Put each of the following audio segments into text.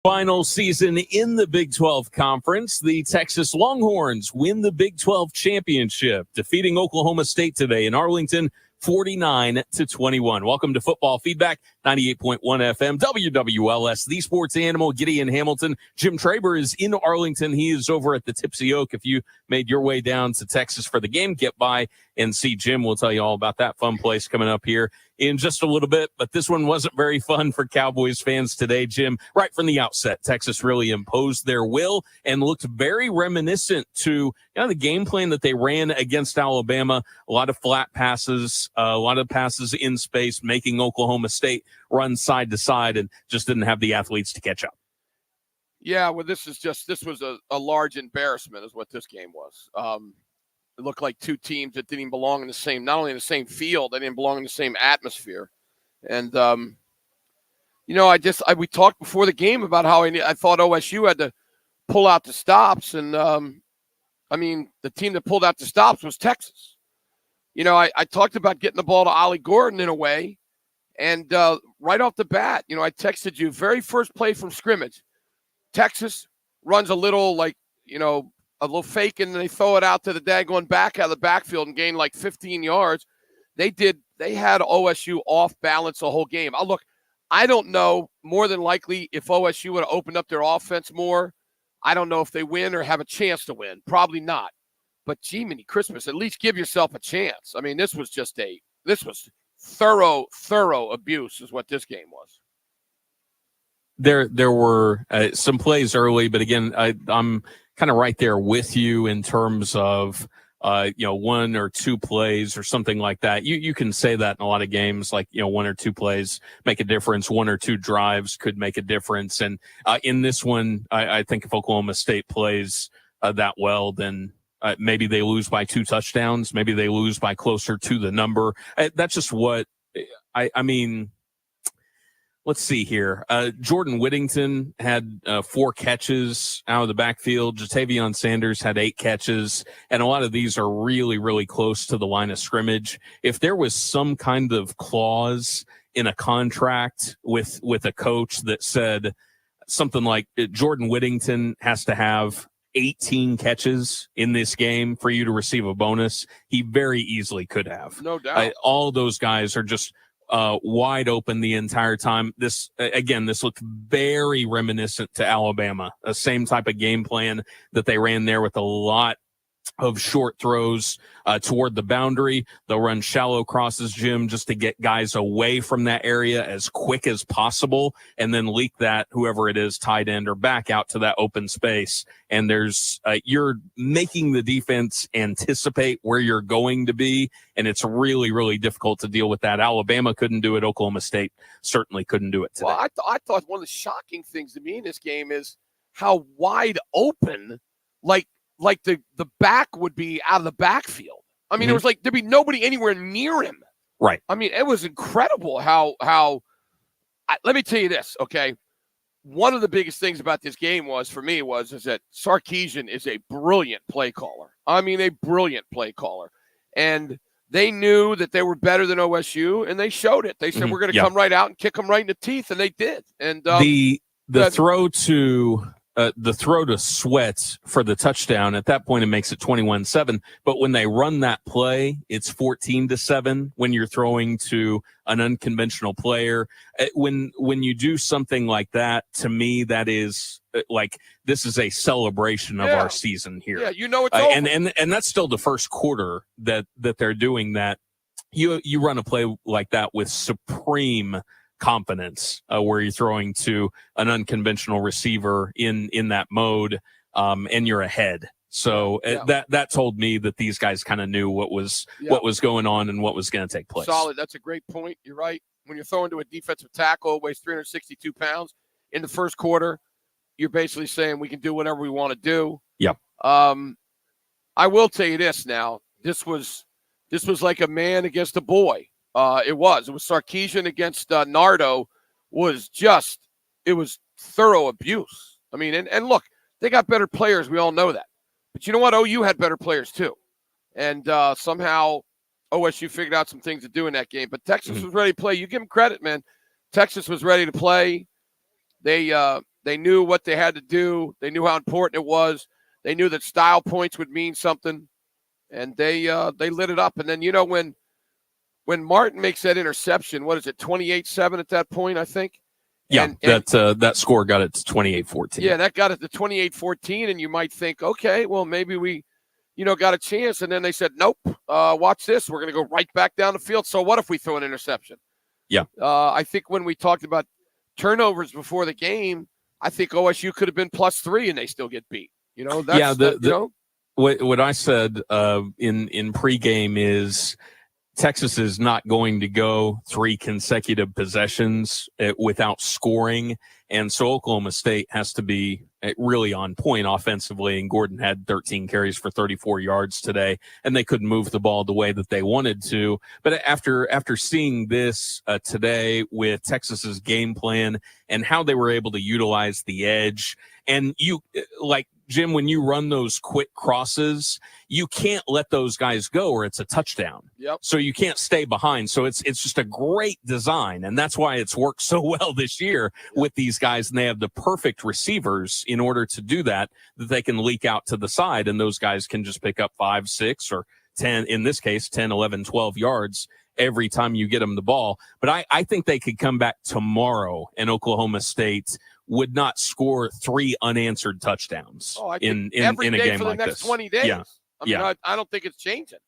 Final season in the Big 12 Conference. The Texas Longhorns win the Big 12 championship, defeating Oklahoma State today in Arlington 49-21. Welcome to Football Feedback, 98.1 FM, WWLS, the sports animal, Gideon Hamilton. Jim Traber is in Arlington. He is over at the Tipsy Oak. If you made your way down to Texas for the game, get by and see Jim. We'll tell you all about that fun place coming up here in just a little bit. But this one wasn't very fun for Cowboys fans today, Jim. Right from the outset, Texas really imposed their will and looked very reminiscent to the game plan that they ran against Alabama. A lot of flat passes, a lot of passes in space, making Oklahoma State run side to side, and just didn't have the athletes to catch up. Yeah, well, this was a large embarrassment is what this game was. It looked like two teams that didn't even belong in the same, not only in the same field, they didn't belong in the same atmosphere. And, we talked before the game about how I thought OSU had to pull out the stops. And, the team that pulled out the stops was Texas. I talked about getting the ball to Ollie Gordon in a way. And right off the bat, I texted you, very first play from scrimmage, Texas runs a little a little fake, and they throw it out to the daggone back out of the backfield and gain like 15 yards. They had OSU off balance the whole game. I don't know, more than likely, if OSU would have opened up their offense more, I don't know if they win or have a chance to win. Probably not. But gee, many Christmas, at least give yourself a chance. I mean, this was thorough abuse is what this game was. There were some plays early, but again, I'm kind of right there with you in terms of one or two plays or something like that. You can say that in a lot of games, like one or two plays make a difference. One or two drives could make a difference. And in this one, I think if Oklahoma State plays that well, then maybe they lose by 2 touchdowns. Maybe they lose by closer to the number. That's just what I mean. Let's see here. Jordan Whittington had 4 catches out of the backfield. Jatavion Sanders had 8 catches, and a lot of these are really, really close to the line of scrimmage. If there was some kind of clause in a contract with a coach that said something like Jordan Whittington has to have 18 catches in this game for you to receive a bonus, he very easily could have. No doubt. All those guys are just wide open the entire time. This looked very reminiscent to Alabama, the same type of game plan that they ran there with a lot of short throws toward the boundary. They'll run shallow crosses, Jim, just to get guys away from that area as quick as possible, and then leak that, whoever it is, tight end or back out to that open space. And there's you're making the defense anticipate where you're going to be, and it's really, really difficult to deal with that. Alabama couldn't do it. Oklahoma State certainly couldn't do it today. Well, I thought one of the shocking things to me in this game is how wide open, like the back would be out of the backfield. I mean, It was like there'd be nobody anywhere near him. Right. I mean, it was incredible how let me tell you this, okay? One of the biggest things about this game is that Sarkisian is a brilliant play caller. I mean, a brilliant play caller. And they knew that they were better than OSU, and they showed it. They said, we're going to come right out and kick them right in the teeth, and they did. And the throw to Sweat for the touchdown, at that point it makes it 21-7. But when they run that play, it's 14-7 when you're throwing to an unconventional player. When you do something like that, to me, that is this is a celebration of our season here. Yeah, it's over. And that's still the first quarter that they're doing that. You run a play like that with supreme confidence where you're throwing to an unconventional receiver in that mode, and you're ahead. So that told me that these guys kind of knew what was going on and what was going to take place. Solid. That's a great point. You're right. When you're throwing to a defensive tackle who weighs 362 pounds in the first quarter, you're basically saying we can do whatever we want to do. Yep. I will tell you this now. This was like a man against a boy. It was Sarkisian against Nardo. It was thorough abuse. I mean, and look, they got better players. We all know that. But you know what? OU had better players too. And somehow OSU figured out some things to do in that game. But Texas was ready to play. You give them credit, man. Texas was ready to play. They They knew what they had to do. They knew how important it was. They knew that style points would mean something, and they lit it up. And then, when Martin makes that interception, what is it, 28-7 at that point, I think? Yeah, that score got it to 28-14. Yeah, that got it to 28-14, and you might think, okay, well, maybe we, got a chance. And then they said, nope, watch this. We're going to go right back down the field. So what if we throw an interception? Yeah. I think when we talked about turnovers before the game, I think OSU could have been +3 and they still get beat. What I said in pregame is Texas is not going to go 3 consecutive possessions without scoring, and so Oklahoma State has to be really on point offensively, and Gordon had 13 carries for 34 yards today, and they couldn't move the ball the way that they wanted to. But after seeing this today with Texas's game plan and how they were able to utilize the edge, and Jim, when you run those quick crosses, you can't let those guys go or it's a touchdown. Yep. So you can't stay behind. So it's just a great design. And that's why it's worked so well this year with these guys. And they have the perfect receivers in order to do that they can leak out to the side. And those guys can just pick up 5, 6, or 10, in this case, 10, 11, 12 yards every time you get them the ball. But I think they could come back tomorrow and Oklahoma State would not score 3 unanswered touchdowns in a game like this. Every day for the next 20 days. Yeah. I don't think it's changing.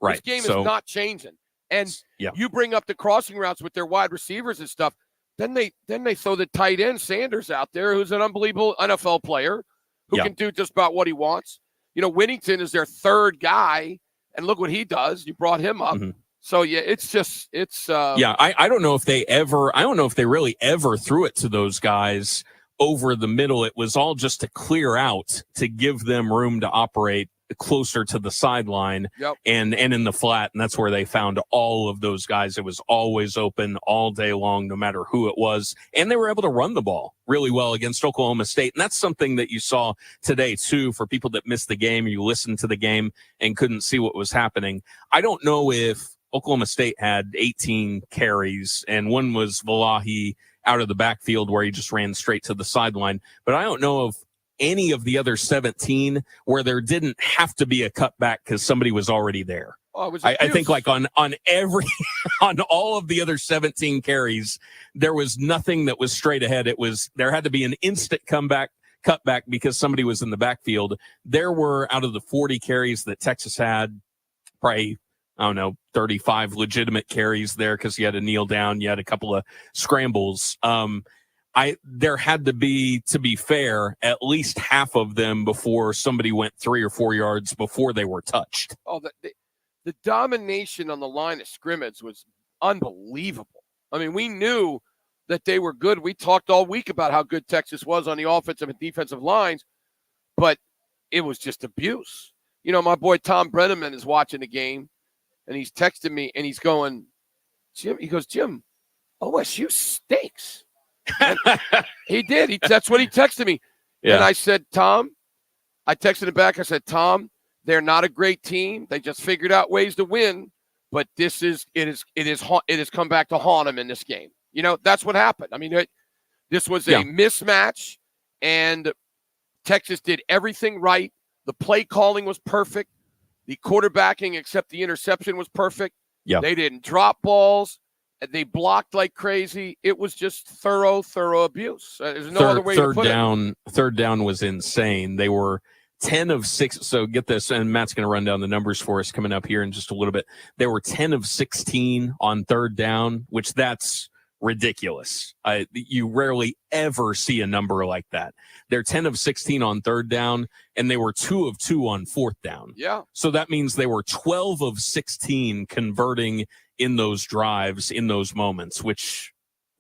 Right. This game is not changing. And you bring up the crossing routes with their wide receivers and stuff. Then they throw the tight end Sanders out there, who's an unbelievable NFL player who can do just about what he wants. Whittington is their 3rd guy, and look what he does. You brought him up. Mm-hmm. So I don't know if they really ever threw it to those guys over the middle. It was all just to clear out, to give them room to operate closer to the sideline and in the flat. And that's where they found all of those guys. It was always open all day long, no matter who it was. And they were able to run the ball really well against Oklahoma State. And that's something that you saw today too, for people that missed the game, or you listened to the game and couldn't see what was happening. I don't know if Oklahoma State had 18 carries, and one was Valahi out of the backfield where he just ran straight to the sideline. But I don't know of any of the other 17 where there didn't have to be a cutback because somebody was already there. I think on every on all of the other 17 carries, there was nothing that was straight ahead. There had to be an instant cutback because somebody was in the backfield. There were, out of the 40 carries that Texas had, probably, I don't know, 35 legitimate carries there because you had to kneel down. You had a couple of scrambles. There had to be fair, at least half of them before somebody went 3 or 4 yards before they were touched. Oh, the domination on the line of scrimmage was unbelievable. I mean, we knew that they were good. We talked all week about how good Texas was on the offensive and defensive lines, but it was just abuse. My boy Tom Brenneman is watching the game, and he's texting me, and he's going, Jim, OSU stinks. He did. That's what he texted me. Yeah. And I said, Tom, I texted him back. I said, Tom, they're not a great team. They just figured out ways to win, but it has come back to haunt them in this game. That's what happened. I mean, this was a mismatch, and Texas did everything right. The play calling was perfect. The quarterbacking, except the interception, was perfect. Yeah. They didn't drop balls. They blocked like crazy. It was just thorough abuse. There's no other way to put it. Third down was insane. They were 10 of 6. So get this, and Matt's going to run down the numbers for us coming up here in just a little bit. They were 10 of 16 on third down, which that's ridiculous. You rarely ever see a number like that. They're 10 of 16 on third down, and they were 2 of 2 on fourth down. Yeah. So that means they were 12 of 16 converting in those drives, in those moments, which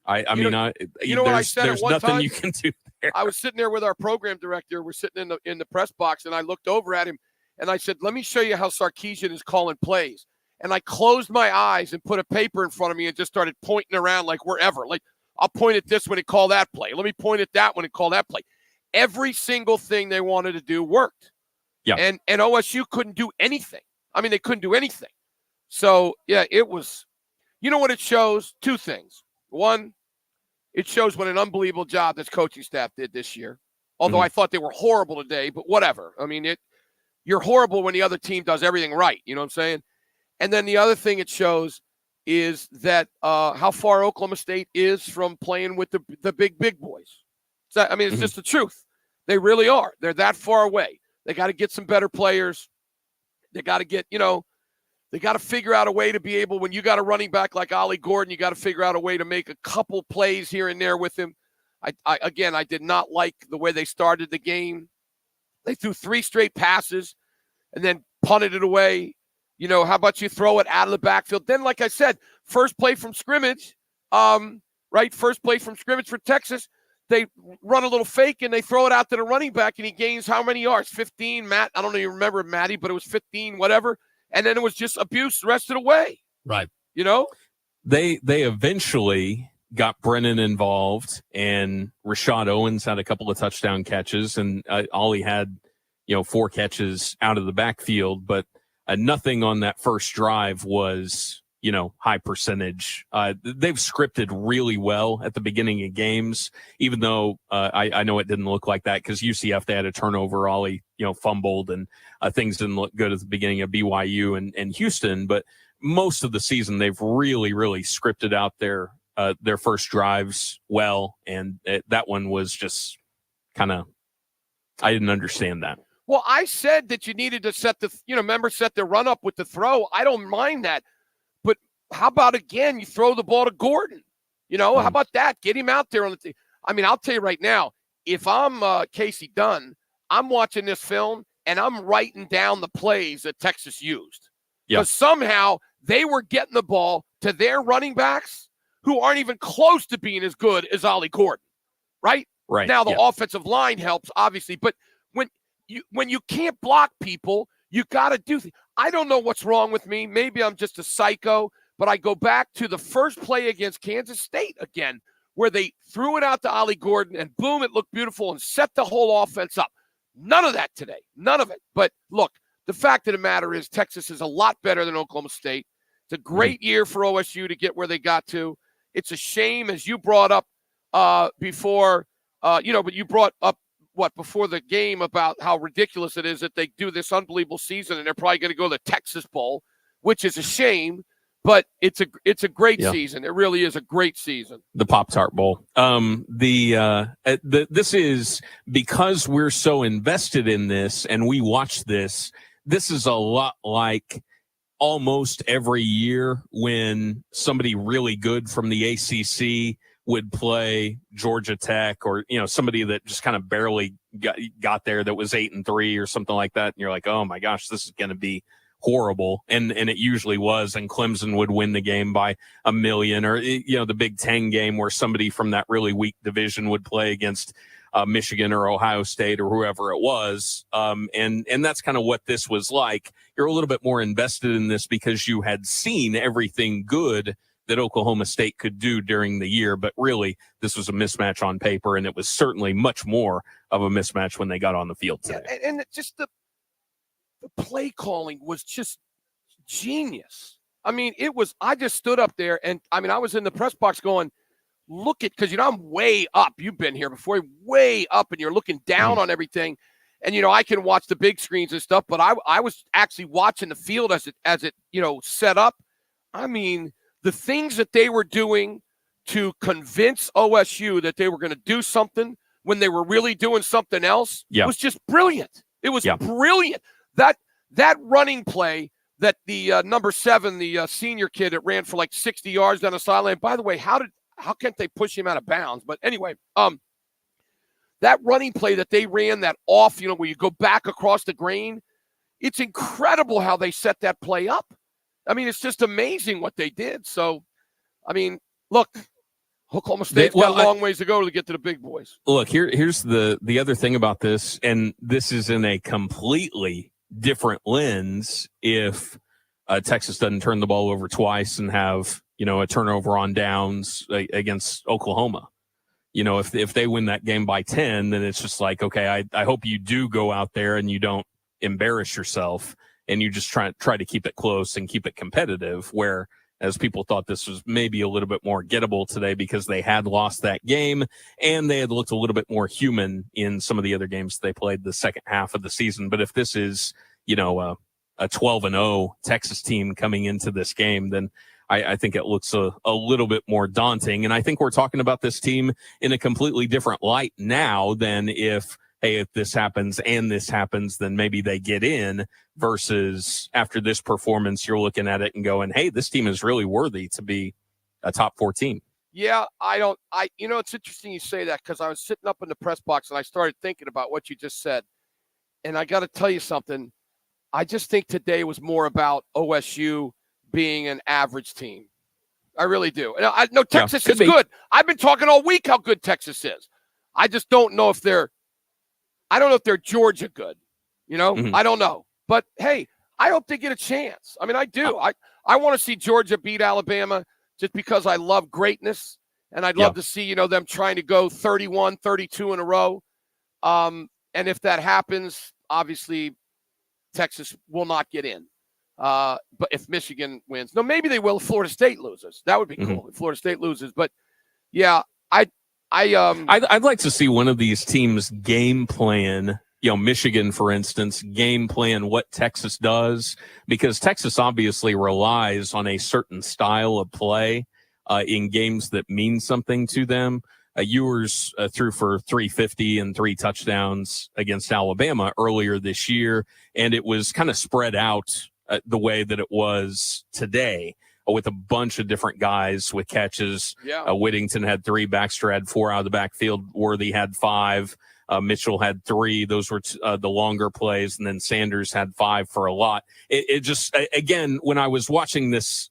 there's nothing time? You can do there. I was sitting there with our program director. We're sitting in the press box, and I looked over at him, and I said, let me show you how Sarkisian is calling plays. And I closed my eyes and put a paper in front of me and just started pointing around like wherever. Like, I'll point at this when he called that play. Let me point at that when he called that play. Every single thing they wanted to do worked. Yeah. And OSU couldn't do anything. I mean, they couldn't do anything. So, yeah, it was – you know what it shows? 2 things. One, It shows what an unbelievable job this coaching staff did this year. Although I thought they were horrible today, but whatever. I mean, you're horrible when the other team does everything right. You know what I'm saying? And then the other thing it shows is that how far Oklahoma State is from playing with the big boys. So, I mean, it's just the truth. They really are. They're that far away. They got to get some better players. They got to get, they got to figure out a way to be able, when you got a running back like Ollie Gordon, you got to figure out a way to make a couple plays here and there with him. I did not like the way they started the game. They threw 3 straight passes and then punted it away. How about you throw it out of the backfield? Then, like I said, first play from scrimmage, right? First play from scrimmage for Texas. They run a little fake and they throw it out to the running back and he gains how many yards? 15, Matt. I don't even remember Matty, but it was 15, whatever. And then it was just abuse the rest of the way. Right. They eventually got Brennan involved, and Rashad Owens had a couple of touchdown catches, and Ollie had, 4 catches out of the backfield, but nothing on that first drive was, high percentage. They've scripted really well at the beginning of games, even though I know it didn't look like that because UCF, they had a turnover. Ollie, fumbled, and things didn't look good at the beginning of BYU and Houston, but most of the season they've really, really scripted out their first drives well, and that one was just kind of, I didn't understand that. Well, I said that you needed to set the run up with the throw. I don't mind that, but how about again you throw the ball to Gordon? How about that? Get him out there on the thing. I mean, I'll tell you right now, if I'm Casey Dunn, I'm watching this film and I'm writing down the plays that Texas used because somehow they were getting the ball to their running backs who aren't even close to being as good as Ollie Gordon, right? Right. Now the offensive line helps, obviously, but when you can't block people, you got to do things. I don't know what's wrong with me. Maybe I'm just a psycho, but I go back to the first play against Kansas State again, where they threw it out to Ollie Gordon, and boom, it looked beautiful and set the whole offense up. None of that today. None of it. But look, the fact of the matter is Texas is a lot better than Oklahoma State. It's a great year for OSU to get where they got to. It's a shame, as you brought up before, but you brought up before the game about how ridiculous it is that they do this unbelievable season and they're probably going to go to the Texas Bowl, which is a shame, but it's a great season. It really is a great season. The Pop-Tart Bowl. This is because we're so invested in this and we watch this. This is a lot like almost every year when somebody really good from the ACC would play Georgia Tech, or somebody that just kind of barely got there that was 8-3 or something like that, and you're like, oh my gosh, this is going to be horrible, and it usually was. And Clemson would win the game by 1 million, or the Big Ten game where somebody from that really weak division would play against Michigan or Ohio State or whoever it was, and that's kind of what this was like. You're a little bit more invested in this because you had seen everything good that Oklahoma State could do during the year, but really this was a mismatch on paper, and it was certainly much more of a mismatch when they got on the field today. Yeah, and just the play calling was just genius. I mean, I just stood up there, and I was in the press box going, look at, because I'm way up. You've been here before, way up, and you're looking down on everything. And I can watch the big screens and stuff, but I was actually watching the field as it set up. I mean, the things that they were doing to convince OSU that they were going to do something when they were really doing something else was just brilliant. It was brilliant. That running play that the number 7, the senior kid that ran for like 60 yards down the sideline. By the way, how can't they push him out of bounds? But anyway, that running play that they ran, that off, where you go back across the grain, it's incredible how they set that play up. I mean, it's just amazing what they did. So, I mean, look, Oklahoma State's got a long ways to go to get to the big boys. Look, here's the other thing about this, and this is in a completely different lens if Texas doesn't turn the ball over twice and have, a turnover on downs against Oklahoma. If they win that game by 10, then it's just like, okay, I hope you do go out there and you don't embarrass yourself, and you just try to keep it close and keep it competitive, where as people thought this was maybe a little bit more gettable today because they had lost that game and they had looked a little bit more human in some of the other games they played the second half of the season. But if this is, a 12-0 Texas team coming into this game, then I think it looks a little bit more daunting. And I think we're talking about this team in a completely different light now than if this happens and this happens, then maybe they get in, versus after this performance, you're looking at it and going, hey, this team is really worthy to be a top 4 team. Yeah, it's interesting you say that, because I was sitting up in the press box and I started thinking about what you just said. And I got to tell you something. I just think today was more about OSU being an average team. I really do. And I know Texas is good. I've been talking all week how good Texas is. I just don't know if they're Georgia good. I don't know. But, hey, I hope they get a chance. I mean, I do. I want to see Georgia beat Alabama just because I love greatness, and I'd love to see, them trying to go 31, 32 in a row. And if that happens, obviously Texas will not get in. But if Michigan wins, no, maybe they will if Florida State loses. That would be cool if Florida State loses. But, yeah, I'd like to see one of these teams game plan, Michigan, for instance, game plan what Texas does, because Texas obviously relies on a certain style of play in games that mean something to them. Ewers threw for 350 and 3 touchdowns against Alabama earlier this year, and it was kind of spread out the way that it was today, with a bunch of different guys with catches. Whittington had 3, Baxter had 4 out of the backfield, Worthy had 5, Mitchell had 3. Those were the longer plays, and then Sanders had 5 for a lot. It just, again, when I was watching this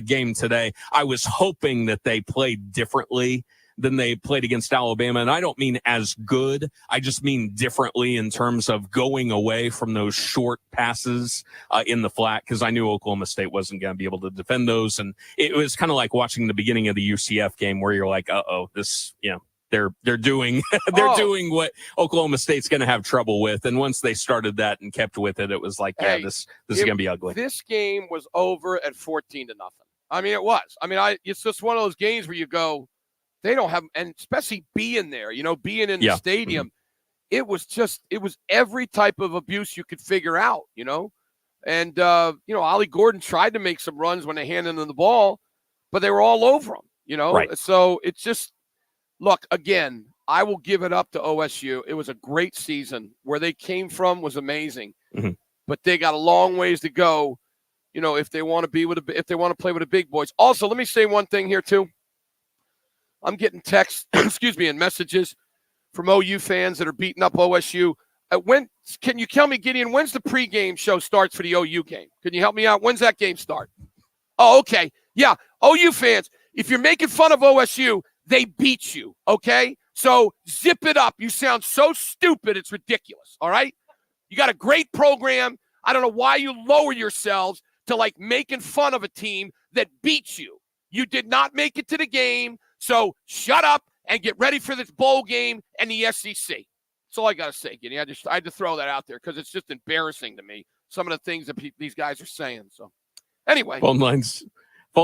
game today, I was hoping that they played differently than they played against Alabama. And I don't mean as good. I just mean differently in terms of going away from those short passes in the flat, because I knew Oklahoma State wasn't going to be able to defend those. And it was kind of like watching the beginning of the UCF game where you're like, this, they're doing doing what Oklahoma State's going to have trouble with. And once they started that and kept with it, it was like, this is going to be ugly. This game was over at 14-0. I mean, it was. I mean, it's just one of those games where you go, they don't have, and especially being there, being in the stadium, it was every type of abuse you could figure out, And, Ollie Gordon tried to make some runs when they handed him the ball, but they were all over him, Right. So it's just, look, again, I will give it up to OSU. It was a great season. Where they came from was amazing, but they got a long ways to go, if they want to if they want to play with the big boys. Also, let me say one thing here too. I'm getting texts, and messages from OU fans that are beating up OSU. Can you tell me, Gideon, when's the pregame show starts for the OU game? Can you help me out? When's that game start? Oh, okay. Yeah, OU fans, if you're making fun of OSU, they beat you, okay? So zip it up. You sound so stupid, it's ridiculous, all right? You got a great program. I don't know why you lower yourselves to, like, making fun of a team that beats you. You did not make it to the game. So shut up and get ready for this bowl game and the SEC. That's all I got to say, Gideon. I had to throw that out there because it's just embarrassing to me, some of the things that these guys are saying. So anyway. Phone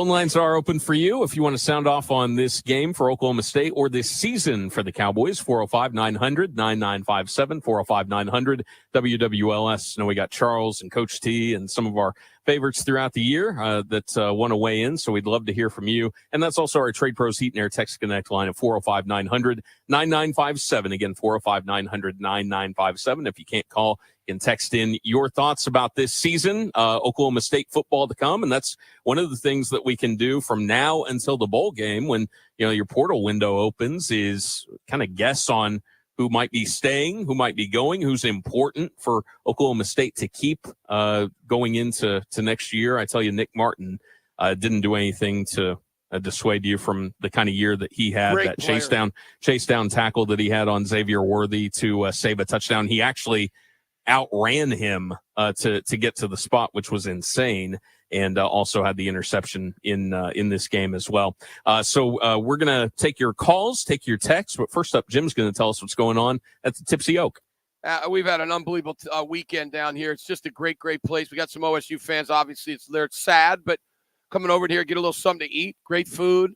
lines are open for you if you want to sound off on this game for Oklahoma State or this season for the Cowboys. 405-900-9957, 405-900 WWLS. Now we got Charles and Coach T and some of our favorites throughout the year that want to weigh in, so we'd love to hear from you. And that's also our Trade Pros Heat and Air Text Connect line at 405-900-9957. Again, 405-900-9957. If you can't call, you can text in your thoughts about this season, Oklahoma State football to come. And that's one of the things that we can do from now until the bowl game when, your portal window opens, is kind of guess on who might be staying, who might be going, who's important for Oklahoma State to keep going into next year. I tell you, Nick Martin didn't do anything to dissuade you from the kind of year that he had. Great that chase down tackle that he had on Xavier Worthy to save a touchdown. He actually outran him to get to the spot, which was insane. And also had the interception in this game as well. So we're going to take your calls, take your texts. But first up, Jim's going to tell us what's going on at the Tipsy Oak. We've had an unbelievable weekend down here. It's just a great, great place. We got some OSU fans. Obviously, it's sad, but coming over here, get a little something to eat, great food,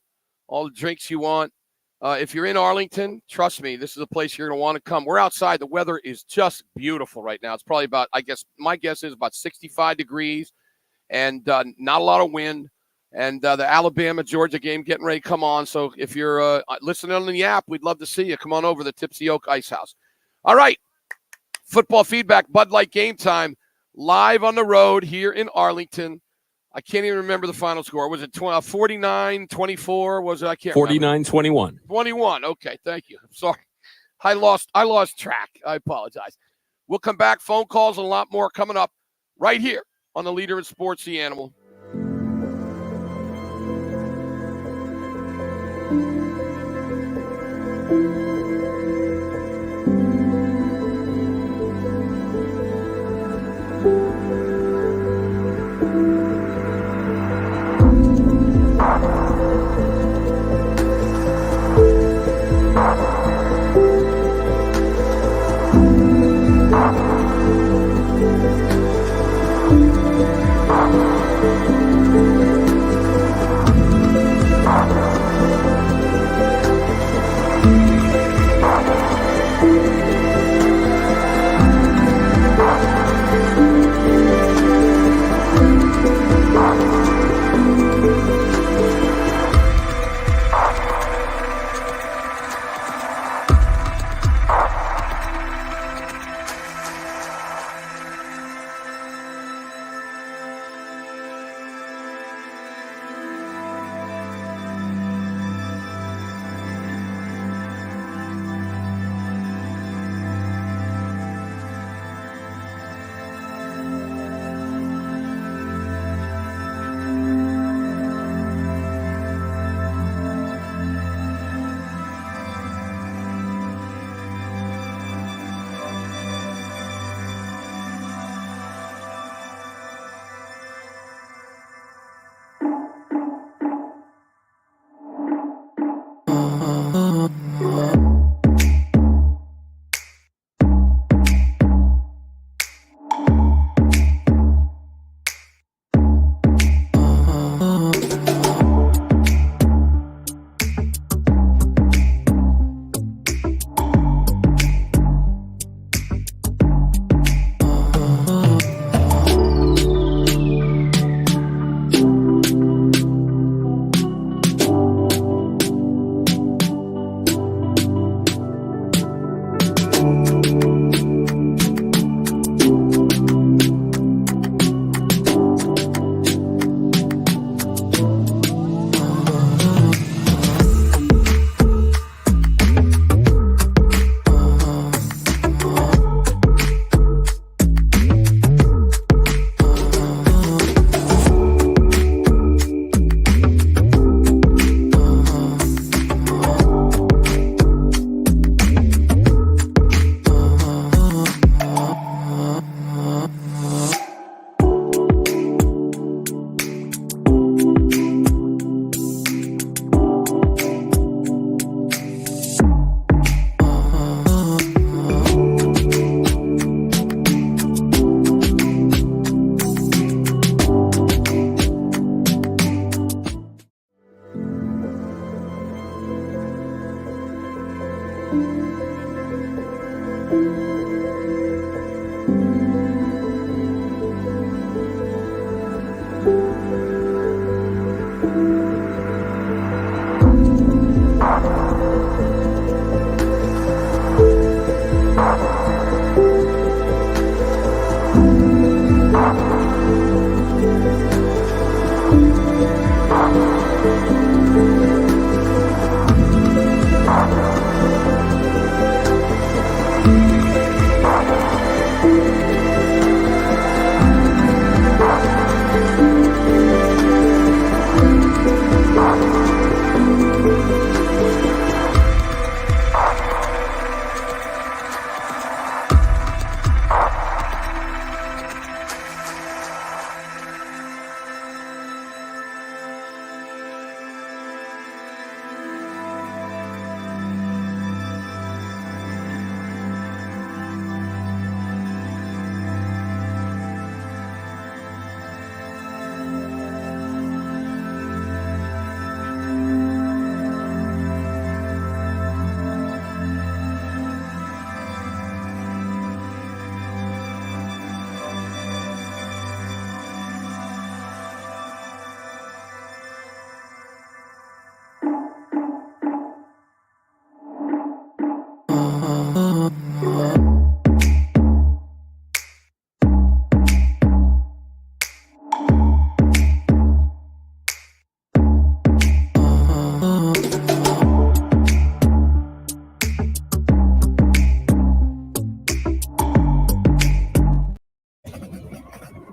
all the drinks you want. If you're in Arlington, trust me, this is a place you're going to want to come. We're outside. The weather is just beautiful right now. It's probably about, my guess is about 65 degrees and not a lot of wind. And the Alabama-Georgia game getting ready to come on. So if you're listening on the app, we'd love to see you. Come on over to the Tipsy Oak Ice House. All right, football feedback, Bud Light Game Time, live on the road here in Arlington. I can't even remember the final score. Was it 49-24? Was it? I can't 49-21. 21. Okay, thank you. I'm sorry. I lost track. I apologize. We'll come back. Phone calls and a lot more coming up right here on the leader in sports, The Animal.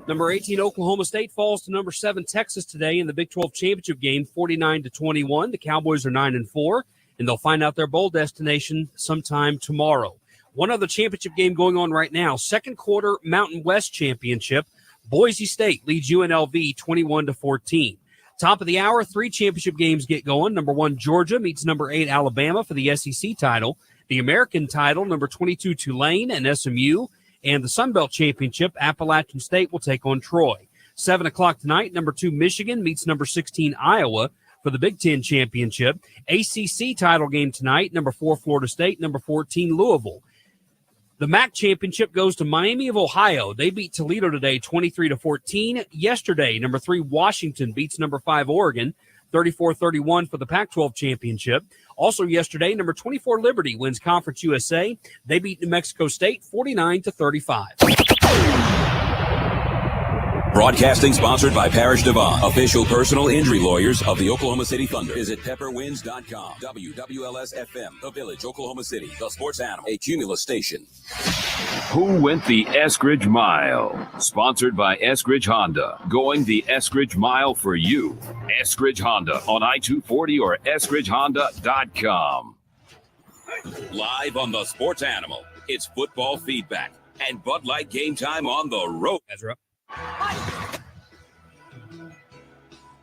Number 18, Oklahoma State falls to number 7, Texas today in the Big 12 championship game, 49-21. The Cowboys are 9-4, and they'll find out their bowl destination sometime tomorrow. One other championship game going on right now, second quarter Mountain West Championship. Boise State leads UNLV 21-14. Top of the hour, 3 championship games get going. Number 1, Georgia meets number 8, Alabama for the SEC title. The American title, number 22, Tulane and SMU. And the Sun Belt Championship, Appalachian State will take on Troy. 7 o'clock tonight, number 2, Michigan meets number 16, Iowa for the Big Ten Championship. ACC title game tonight, number 4, Florida State, number 14, Louisville. The MAC championship goes to Miami of Ohio. They beat Toledo today 23-14. Yesterday, number 3 Washington beats number 5 Oregon 34-31 for the Pac-12 championship. Also yesterday, number 24 Liberty wins Conference USA. They beat New Mexico State 49-35. Broadcasting sponsored by Parish Devon, official personal injury lawyers of the Oklahoma City Thunder. Visit pepperwinds.com. WWLS-FM, The Village, Oklahoma City, the sports animal, a Cumulus station. Who went the Eskridge Mile? Sponsored by Eskridge Honda. Going the Eskridge Mile for you. Eskridge Honda on I-240 or eskridgehonda.com. Live on the sports animal, it's football feedback and Bud Light game time on the road. Ezra.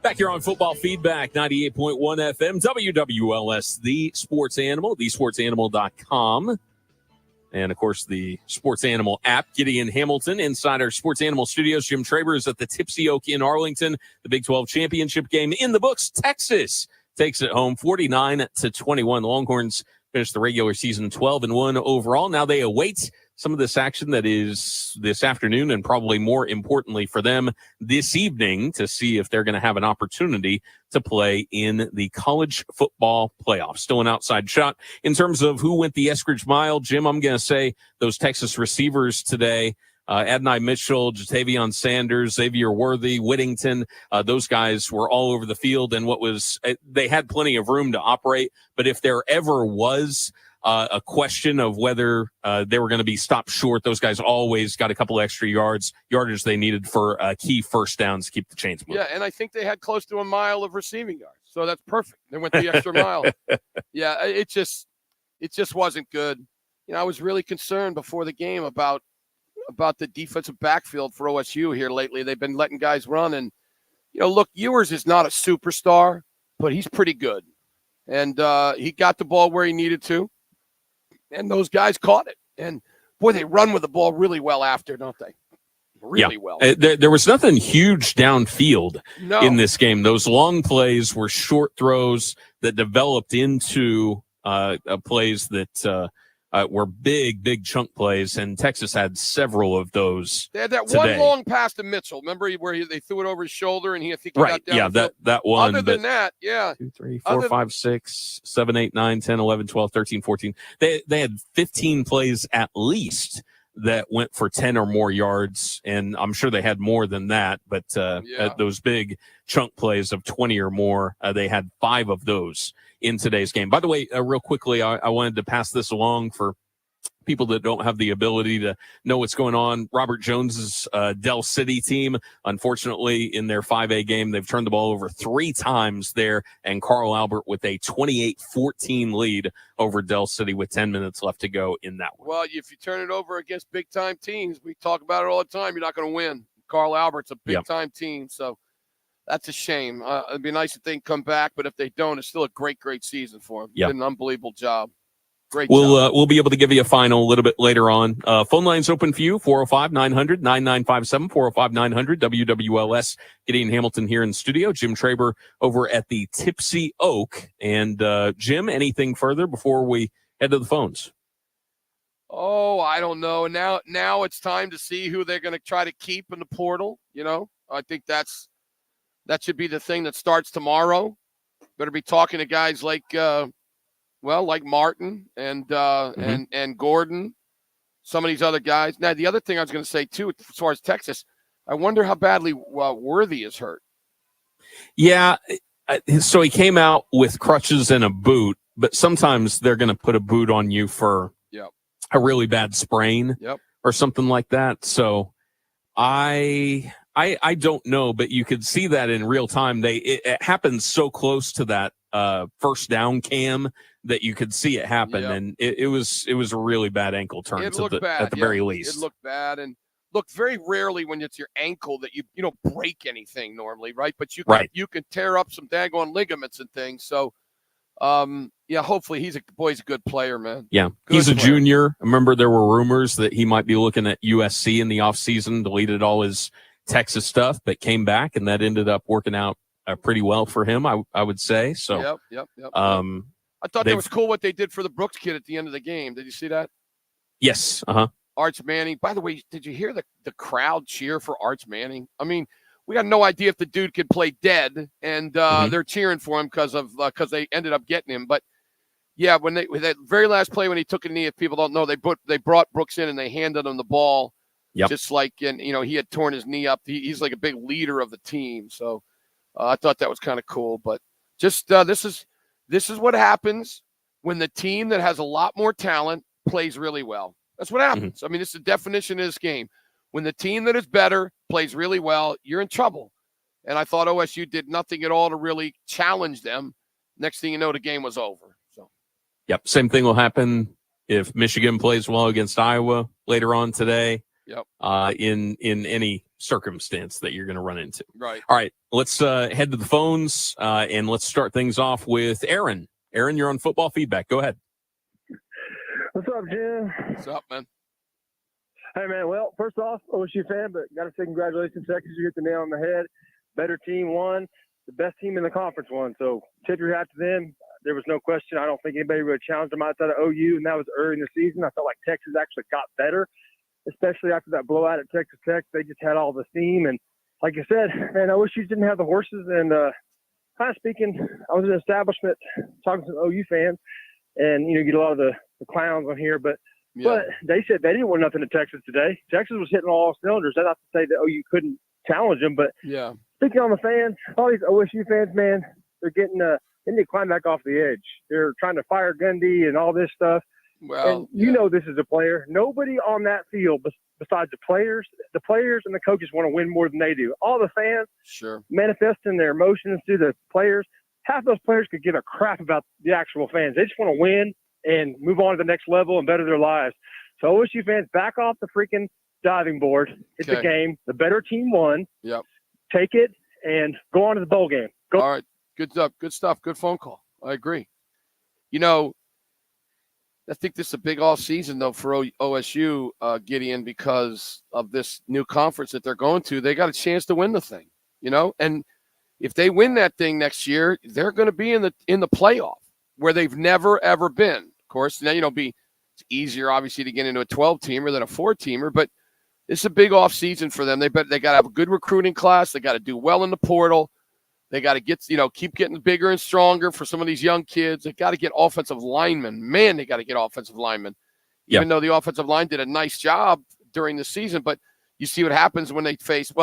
Back here on Football Feedback, 98.1 FM, WWLS, the sports animal, thesportsanimal.com. And, of course, the Sports Animal app. Gideon Hamilton inside our Sports Animal studios. Jim Traber is at the Tipsy Oak in Arlington. The Big 12 championship game in the books. Texas takes it home 49-21. The Longhorns finished the regular season 12-1 overall. Now they await some of this action that is this afternoon, and probably more importantly for them this evening, to see if they're going to have an opportunity to play in the college football playoffs. Still an outside shot in terms of who went the Eskridge Mile. Jim, I'm going to say those Texas receivers today, Adonai Mitchell, Jatavion Sanders, Xavier Worthy, Whittington, those guys were all over the field. And they had plenty of room to operate. But if there ever was a question of whether they were going to be stopped short, those guys always got a couple extra yardage they needed for key first downs to keep the chains moving. Yeah, and I think they had close to a mile of receiving yards, so that's perfect. They went the extra mile. Yeah, it just wasn't good. You know, I was really concerned before the game about the defensive backfield for OSU here lately. They've been letting guys run, and look, Ewers is not a superstar, but he's pretty good, and he got the ball where he needed to. And those guys caught it. And, boy, they run with the ball really well after, don't they? Really well. There was nothing huge downfield in this game. Those long plays were short throws that developed into plays that were big chunk plays, and Texas had several of those. They had that today. one long pass to Mitchell. Remember where they threw it over his shoulder, and I think he right. got down. Yeah, that one. Other than that, yeah. 2, 3, 4, 5, 6, 7, 8, 9, 10, 11, 12, 13, 14. They had 15 plays at least that went for 10 or more yards, and I'm sure they had more than that, but those big chunk plays of 20 or more, they had 5 of those in today's game. By the way, real quickly, I wanted to pass this along for people that don't have the ability to know what's going on. Robert Jones's Del City team, unfortunately, in their 5A game, they've turned the ball over 3 times there, and Carl Albert with a 28-14 lead over Del City with 10 minutes left to go in that one. Well, if you turn it over against big-time teams, we talk about it all the time, you're not going to win. Carl Albert's a big-time team, so that's a shame. It'd be nice if they can come back, but if they don't, it's still a great season for them. Did an unbelievable job. Great job. We'll be able to give you a final a little bit later on. Phone lines open for you, 405-900-9957, 405-900, WWLS. Gideon Hamilton here in studio. Jim Traber over at the Tipsy Oak. And Jim, anything further before we head to the phones? Oh, I don't know. Now it's time to see who they're going to try to keep in the portal. I think that should be the thing that starts tomorrow. Better be talking to guys like Martin and Gordon, some of these other guys. Now, the other thing I was going to say, too, as far as Texas, I wonder how badly Worthy is hurt. Yeah, so he came out with crutches and a boot, but sometimes they're going to put a boot on you for a really bad sprain or something like that. So I don't know, but you could see that in real time. It happens so close to that first down cam that you could see it happen, Yep. and it was a really bad ankle turn It looked bad, at the very least. It looked bad, and look, very rarely when it's your ankle that you don't break anything normally, right? But you can tear up some daggone ligaments and things. So, hopefully he's a good player, man. Yeah, he's a junior. I remember there were rumors that he might be looking at USC in the offseason, deleted all his Texas stuff, but came back, and that ended up working out pretty well for him, I would say. So, yep. I thought that was cool what they did for the Brooks kid at the end of the game. Did you see that? Yes. Arch Manning. By the way, did you hear the crowd cheer for Arch Manning? I mean, we got no idea if the dude could play dead, and they're cheering for him because they ended up getting him. But yeah, when that very last play when he took a knee, if people don't know, they brought Brooks in and they handed him the ball. Yep. Just like he had torn his knee up. He's like a big leader of the team. So I thought that was kind of cool. But just this is what happens when the team that has a lot more talent plays really well. That's what happens. Mm-hmm. I mean, it's the definition of this game. When the team that is better plays really well, you're in trouble. And I thought OSU did nothing at all to really challenge them. Next thing you know, the game was over. So, yep, same thing will happen if Michigan plays well against Iowa later on today. Yep. In any circumstance that you're going to run into. Right. All right, let's head to the phones and let's start things off with Aaron. Aaron, you're on Football Feedback. Go ahead. What's up, Jim? What's up, man? Hey, man. Well, first off, OSU fan, but got to say congratulations, Texas. You hit the nail on the head. Better team won. The best team in the conference won. So tip your hat to them. There was no question. I don't think anybody would have challenged them outside of OU, and that was early in the season. I felt like Texas actually got better, especially after that blowout at Texas Tech. They just had all the steam. And like I said, man, OSU didn't have the horses. And kind of speaking, I was in an establishment talking to some OU fans, and, you get a lot of the clowns on here. But they said they didn't want nothing to Texas today. Texas was hitting all cylinders. That's not to say that OU couldn't challenge them. But speaking on the fans, all these OSU fans, man, they're getting they need to climb back off the edge. They're trying to fire Gundy and all this stuff. Well, and this is a player. Nobody on that field besides the players and the coaches want to win more than they do. All the fans manifesting their emotions through the players. Half those players could give a crap about the actual fans. They just want to win and move on to the next level and better their lives. So OSU fans, back off the freaking diving board. It's a game. The better team won. Yep. Take it and go on to the bowl game. Go. All right. Good stuff. Good stuff. Good phone call. I agree. I think this is a big off season though for OSU, Gideon, because of this new conference that they're going to. They got a chance to win the thing, and if they win that thing next year, they're going to be in the playoff where they've never ever been. Of course, now it's easier obviously to get into a 12-teamer than a 4-teamer, but it's a big off season for them. They got to have a good recruiting class. They got to do well in the portal. They got to get, keep getting bigger and stronger for some of these young kids. They got to get offensive linemen. Man, they got to get offensive linemen. Even though the offensive line did a nice job during the season, but you see what happens when they face,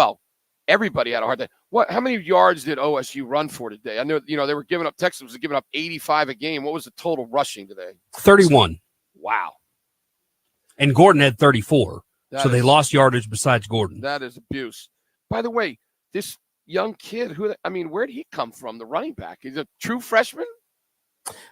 everybody had a hard time. How many yards did OSU run for today? I know, they were giving up, Texas was giving up 85 a game. What was the total rushing today? 31. Wow. And Gordon had 34. They lost yardage besides Gordon. That is abuse. By the way, this young kid, where did he come from? The running back. He's a true freshman?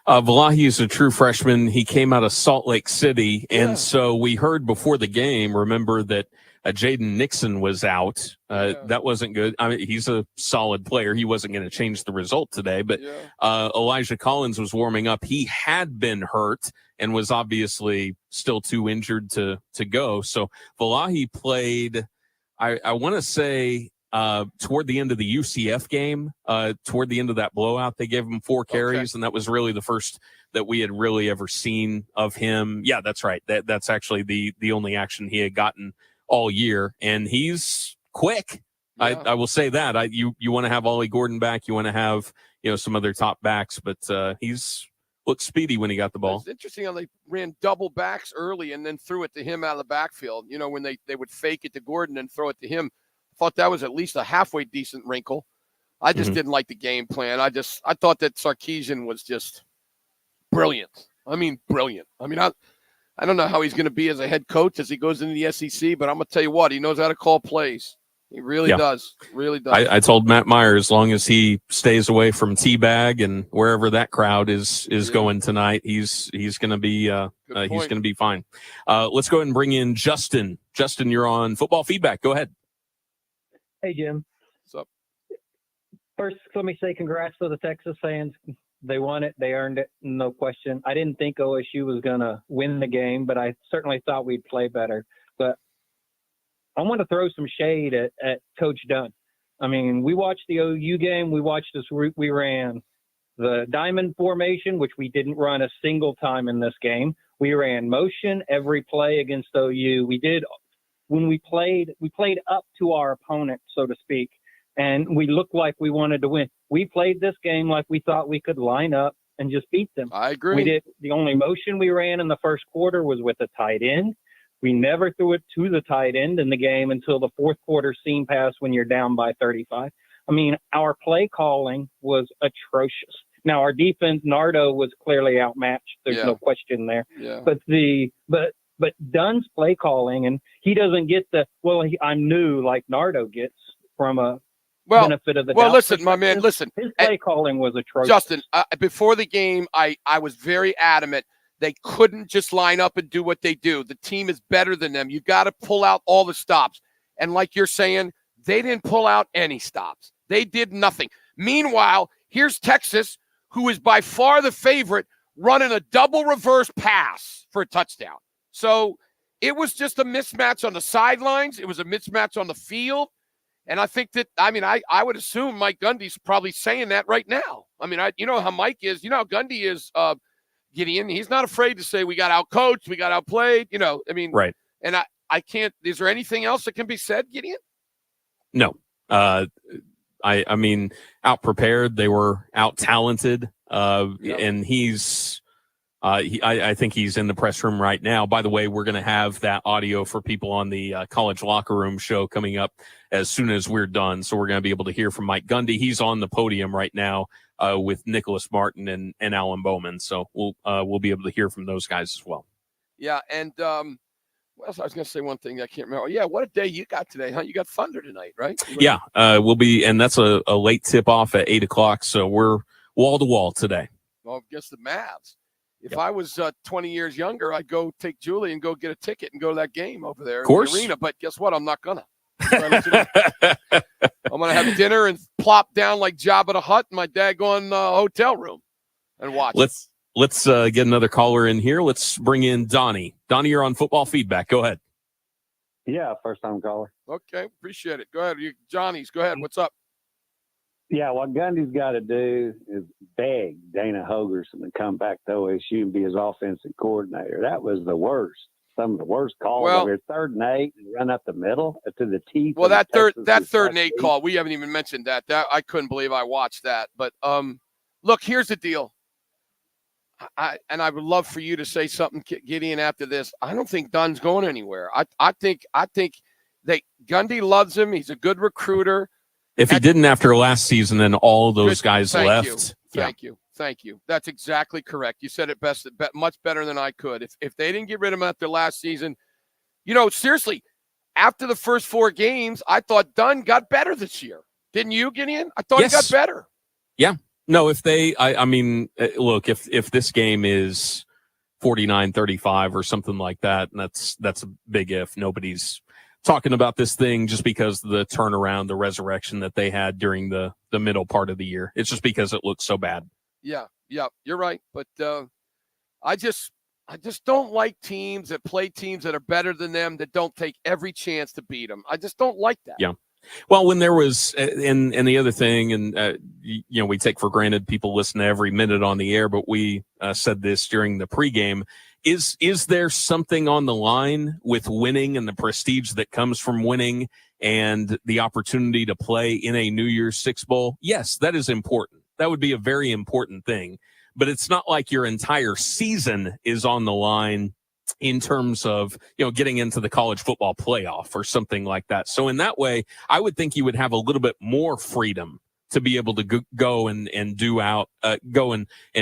Valahi is a true freshman. He came out of Salt Lake City. And so we heard before the game, remember that Jaden Nixon was out. That wasn't good. I mean, he's a solid player. He wasn't going to change the result today. But Elijah Collins was warming up. He had been hurt and was obviously still too injured to go. So Valahi played, I want to say, toward the end of the UCF game, toward the end of that blowout, they gave him 4 carries, and that was really the first that we had really ever seen of him. Yeah, that's right. That's actually the only action he had gotten all year, and he's quick. I will say that. You want to have Ollie Gordon back, you want to have some other top backs, but he's looked speedy when he got the ball. It's interesting how they ran double backs early and then threw it to him out of the backfield. When they would fake it to Gordon and throw it to him. Thought that was at least a halfway decent wrinkle. I just didn't like the game plan. I thought that Sarkisian was just brilliant. Brilliant. I don't know how he's going to be as a head coach as he goes into the SEC, but I'm going to tell you what, he knows how to call plays. He really does. Really does. I told Matt Meyer, as long as he stays away from Teabag and wherever that crowd is going tonight, he's going to be fine. Let's go ahead and bring in Justin. Justin, you're on Football Feedback. Go ahead. Hey, Jim. What's up? First, let me say congrats to the Texas fans. They won it. They earned it. No question. I didn't think OSU was going to win the game, but I certainly thought we'd play better. But I want to throw some shade at Coach Dunn. I mean, we watched the OU game. We watched this route we ran. The diamond formation, which we didn't run a single time in this game. We ran motion every play against OU. We did when we played up to our opponent, so to speak, and we looked like we wanted to win. We played this game like we thought we could line up and just beat them. I agree. We did. The only motion we ran in the first quarter was with a tight end. We never threw it to the tight end in the game until the fourth quarter seam pass when you're down by 35. I mean, our play calling was atrocious. Now, our defense, Nardo, was clearly outmatched. There's no question there. Yeah. But Dunn's play calling, and he doesn't get I'm new like Nardo gets from a benefit of the doubt. Well, listen, my man, listen. His play calling was atrocious. Justin, before the game, I was very adamant. They couldn't just line up and do what they do. The team is better than them. You've got to pull out all the stops. And like you're saying, they didn't pull out any stops. They did nothing. Meanwhile, here's Texas, who is by far the favorite, running a double reverse pass for a touchdown. So it was just a mismatch on the sidelines. It was a mismatch on the field. And I think that, I would assume Mike Gundy's probably saying that right now. I mean, you know how Mike is. You know how Gundy is, Gideon. He's not afraid to say we got outcoached, we got outplayed. Right. And I can't. Is there anything else that can be said, Gideon? No. I mean, out prepared. They were out talented. And he's. I think he's in the press room right now. By the way, we're going to have that audio for people on the College Locker Room show coming up as soon as we're done. So we're going to be able to hear from Mike Gundy. He's on the podium right now with Nicholas Martin and Alan Bowman. So we'll be able to hear from those guys as well. Yeah, and what else? I was going to say one thing I can't remember. Yeah, what a day you got today, huh? You got Thunder tonight, right? Yeah, we'll be, and that's a late tip off at 8:00. So we're wall to wall today. Well, I guess the Mavs. If I was 20 years younger, I'd go take Julie and go get a ticket and go to that game over there in the arena. But guess what? I'm not going to. I'm going to have dinner and plop down like Jabba the Hutt in my daggone hotel room and watch. Let's get another caller in here. Let's bring in Donnie. Donnie, you're on Football Feedback. Go ahead. Yeah, first-time caller. Okay, appreciate it. Go ahead. Johnny's, go ahead. What's up? Yeah, what Gundy's got to do is beg Dana Hogerson to come back to OSU and be his offensive coordinator. That was the worst. Some of the worst calls. Well, 3rd and 8, and run up the middle to the teeth. Well, that 3rd and 8 call, we haven't even mentioned that. I couldn't believe I watched that. But look, here's the deal. I would love for you to say something, Gideon, after this. I don't think Dunn's going anywhere. I think that Gundy loves him. He's a good recruiter. If he didn't after last season, then all those guys left. Thank you. That's exactly correct. You said it best, much better than I could. If they didn't get rid of him after last season, seriously, after the first 4 games, I thought Dunn got better this year. Didn't you, Gideon? I thought he got better. Yeah. No, if they, look, if this game is 49-35 or something like that, and that's a big if. Nobody's talking about this thing just because of the turnaround, the resurrection that they had during the middle part of the year. It's just because it looks so bad. Yeah, you're right. But I just don't like teams that play teams that are better than them, that don't take every chance to beat them. I just don't like that. Yeah. Well, when there was, and the other thing, and we take for granted people listen to every minute on the air, but we said this during the pregame. Is there something on the line with winning and the prestige that comes from winning and the opportunity to play in a New Year's Six Bowl? Yes, that is important. That would be a very important thing. But it's not like your entire season is on the line in terms of, getting into the college football playoff or something like that. So in that way, I would think you would have a little bit more freedom to be able to go and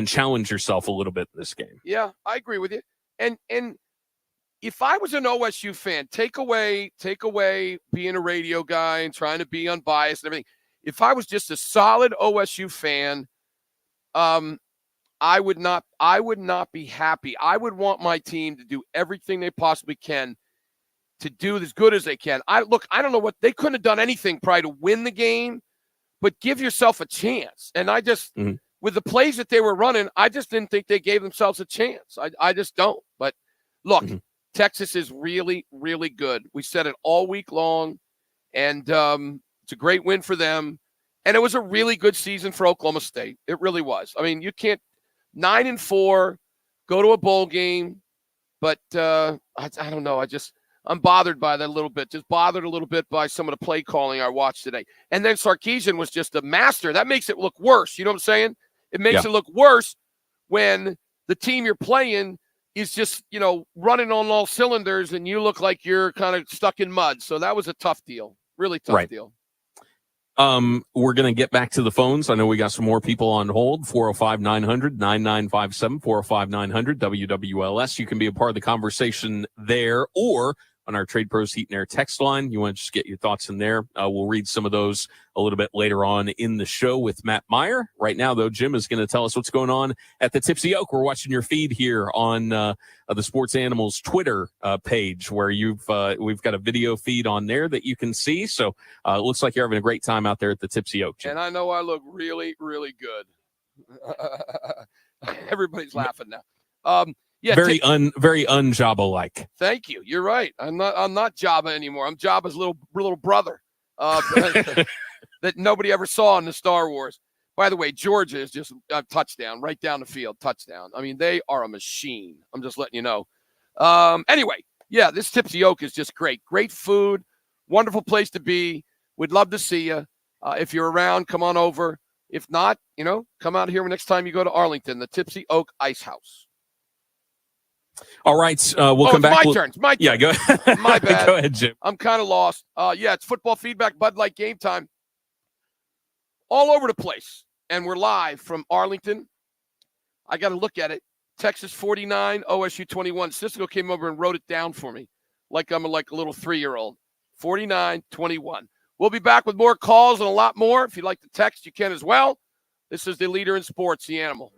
challenge yourself a little bit in this game. Yeah, I agree with you. And if I was an OSU fan, take away being a radio guy and trying to be unbiased and everything. If I was just a solid OSU fan, I would not be happy. I would want my team to do everything they possibly can to do as good as they can. I don't know what they couldn't have done anything probably to win the game, but give yourself a chance. And I just with the plays that they were running, I just didn't think they gave themselves a chance. I just don't. But look, Texas is really, really good. We said it all week long, and it's a great win for them. And it was a really good season for Oklahoma State. It really was. I mean, you can't 9-4, go to a bowl game, but I don't know. I'm bothered by that a little bit. Just bothered a little bit by some of the play calling I watched today. And then Sarkisian was just a master. That makes it look worse. You know what I'm saying? It makes it look worse when the team you're playing is just, running on all cylinders and you look like you're kind of stuck in mud. So that was a tough deal. Really tough deal. We're going to get back to the phones. I know we got some more people on hold. 405-900-9957, 405-900 WWLS. You can be a part of the conversation there or on our Trade Pros Heat and Air text line. You want to just get your thoughts in there. We'll read some of those a little bit later on in the show with Matt Meyer. Right now, though, Jim is going to tell us what's going on at the Tipsy Oak. We're watching your feed here on the Sports Animals Twitter page where we've got a video feed on there that you can see. So it looks like you're having a great time out there at the Tipsy Oak, Jim. And I know I look really, really good. Everybody's laughing now. Yeah, very un-Jabba-like. Thank you. You're right. I'm not Jabba anymore. I'm Jabba's little brother that nobody ever saw in the Star Wars. By the way, Georgia is just a touchdown right down the field. Touchdown. I mean, they are a machine. I'm just letting you know. Anyway, yeah, this Tipsy Oak is just great. Great food. Wonderful place to be. We'd love to see you. If you're around, come on over. If not, come out here next time you go to Arlington, the Tipsy Oak Ice House. All right, we'll come back. My turn. Yeah, go ahead. My bad. Go ahead, Jim. I'm kind of lost. It's football feedback, Bud Light game time. All over the place. And we're live from Arlington. I got to look at it. Texas 49, OSU 21. Cisco came over and wrote it down for me like I'm a little 3-year-old. 49-21. We'll be back with more calls and a lot more. If you'd like to text, you can as well. This is the leader in sports, The Animal.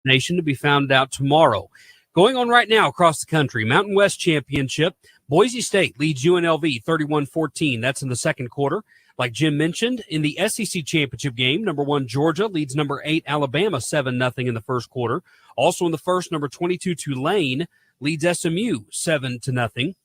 Nation to be found out tomorrow. Going on right now across the country, Mountain West Championship. Boise State leads UNLV 31-14. That's in the second quarter. Like Jim mentioned, in the SEC Championship game, number 1 Georgia leads number 8 Alabama 7-0 in the first quarter. Also in the first, number 22 Tulane leads SMU 7-0.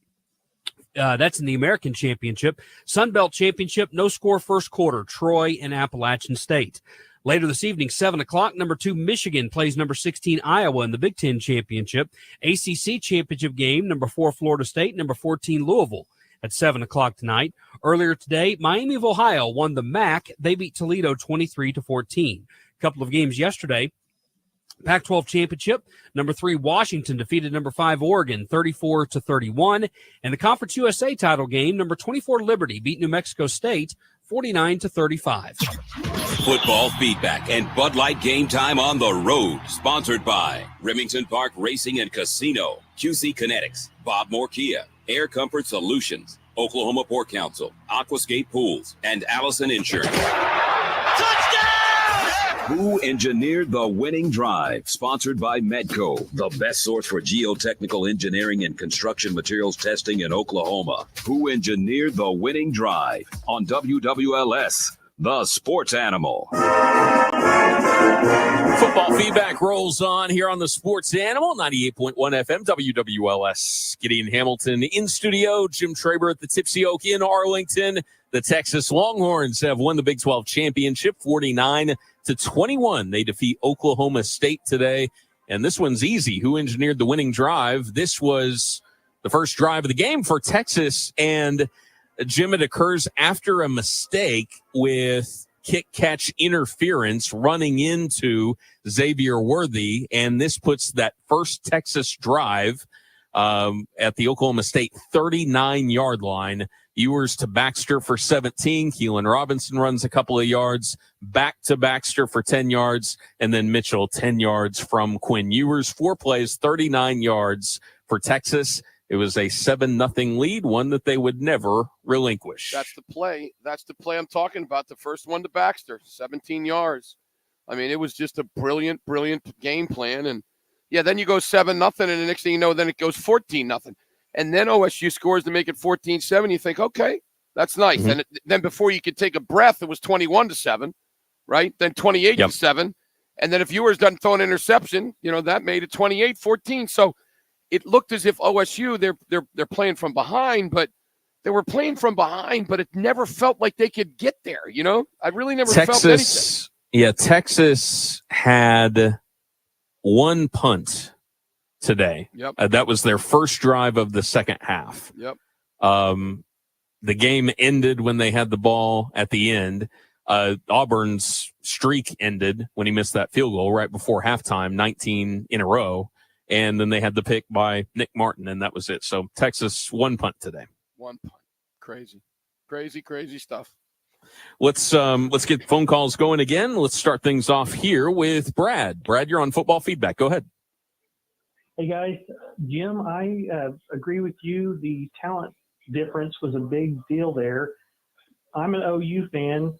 That's in the American Championship. Sun Belt Championship, no score first quarter, Troy and Appalachian State. Later this evening, 7 o'clock, number 2 Michigan plays number 16 Iowa in the Big Ten Championship. ACC Championship game, number 4 Florida State, number 14 Louisville at 7 o'clock tonight. Earlier today, Miami of Ohio won the MAC. They beat Toledo 23-14. A couple of games yesterday. Pac-12 Championship, number 3 Washington defeated number 5 Oregon 34-31. And the Conference USA title game, number 24 Liberty beat New Mexico State 49-35. Football feedback and Bud Light game time on the road. Sponsored by Remington Park Racing and Casino, QC Kinetics, Bob Moore Kia, Air Comfort Solutions, Oklahoma Port Council, Aquascape Pools, and Allison Insurance. Who engineered the winning drive? Sponsored by Medco, the best source for geotechnical engineering and construction materials testing in Oklahoma. Who engineered the winning drive? On WWLS, the Sports Animal. Football feedback rolls on here on the Sports Animal, 98.1 FM, WWLS. Gideon Hamilton in studio, Jim Traber at the Tipsy Oak in Arlington. The Texas Longhorns have won the Big 12 championship, 49-21. They defeat Oklahoma State today, and this one's easy. Who engineered the winning drive? This was the first drive of the game for Texas, and Jim, it occurs after a mistake with kick-catch interference running into Xavier Worthy, and this puts that first Texas drive at the Oklahoma State 39-yard line. Ewers to Baxter for 17. Keelan Robinson runs a couple of yards, back to Baxter for 10 yards, and then Mitchell 10 yards from Quinn Ewers. 4 plays, 39 yards for Texas. It was a 7-0 lead, one that they would never relinquish. That's the play. That's the play I'm talking about. The first one to Baxter, 17 yards. I mean, it was just a brilliant, brilliant game plan. And, yeah, then you go 7-0, and the next thing you know, then it goes 14-0. And then OSU scores to make it 14-7. You think, okay, that's nice. Mm-hmm. And then before you could take a breath, it was 21-7, right? Then 28-7. And then if Ewers doesn't throw an interception, you know, that made it 28-14. So it looked as if OSU, they're playing from behind, but they were playing from behind, but it never felt like they could get there, you know? I really never felt anything. Yeah, Texas had one punt today. Yep. That was their first drive of the second half. Yep. The game ended when they had the ball at the end. Auburn's streak ended when he missed that field goal right before halftime, 19 in a row. And then they had the pick by Nick Martin, and that was it. So Texas one punt today. One punt. Crazy. Crazy stuff. Let's get phone calls going again. Let's start things off here with Brad. Brad, you're on Football Feedback. Go ahead. Hey, guys. Jim, I agree with you. The talent difference was a big deal there. I'm an OU fan,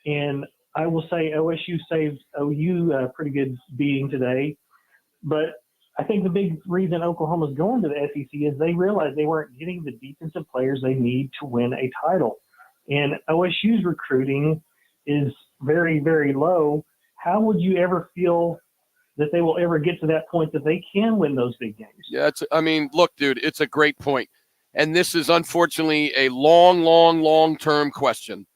and I will say OSU saved OU a pretty good beating today. But I think the big reason Oklahoma's going to the SEC is they realized they weren't getting the defensive players they need to win a title. And OSU's recruiting is very, very low. How would you ever feel that they will ever get to that point that they can win those big games? Yeah, look, dude, it's a great point. And this is unfortunately a long-term question.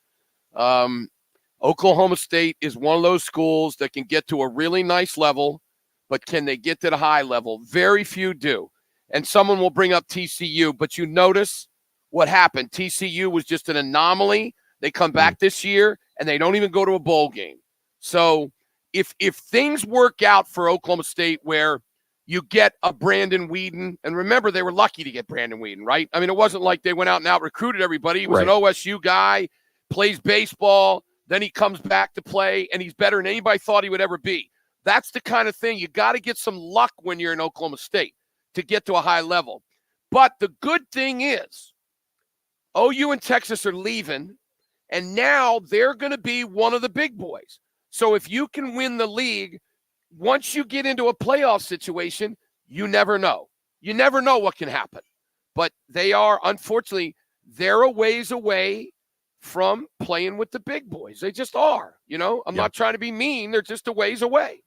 Oklahoma State is one of those schools that can get to a really nice level, but can they get to the high level? Very few do. And someone will bring up TCU, but you notice what happened. TCU was just an anomaly. They come back this year, and they don't even go to a bowl game. So if things work out for Oklahoma State where you get a Brandon Whedon, and remember, they were lucky to get Brandon Whedon, right? I mean, it wasn't like they went out and out-recruited everybody. He was an OSU guy, plays baseball, then he comes back to play, and he's better than anybody thought he would ever be. That's the kind of thing. You got to get some luck when you're in Oklahoma State to get to a high level. But the good thing is OU and Texas are leaving, and now they're going to be one of the big boys. So if you can win the league, once you get into a playoff situation, you never know. You never know what can happen. But they are, unfortunately, they're a ways away from playing with the big boys. They just are. I'm not trying to be mean. They're just a ways away.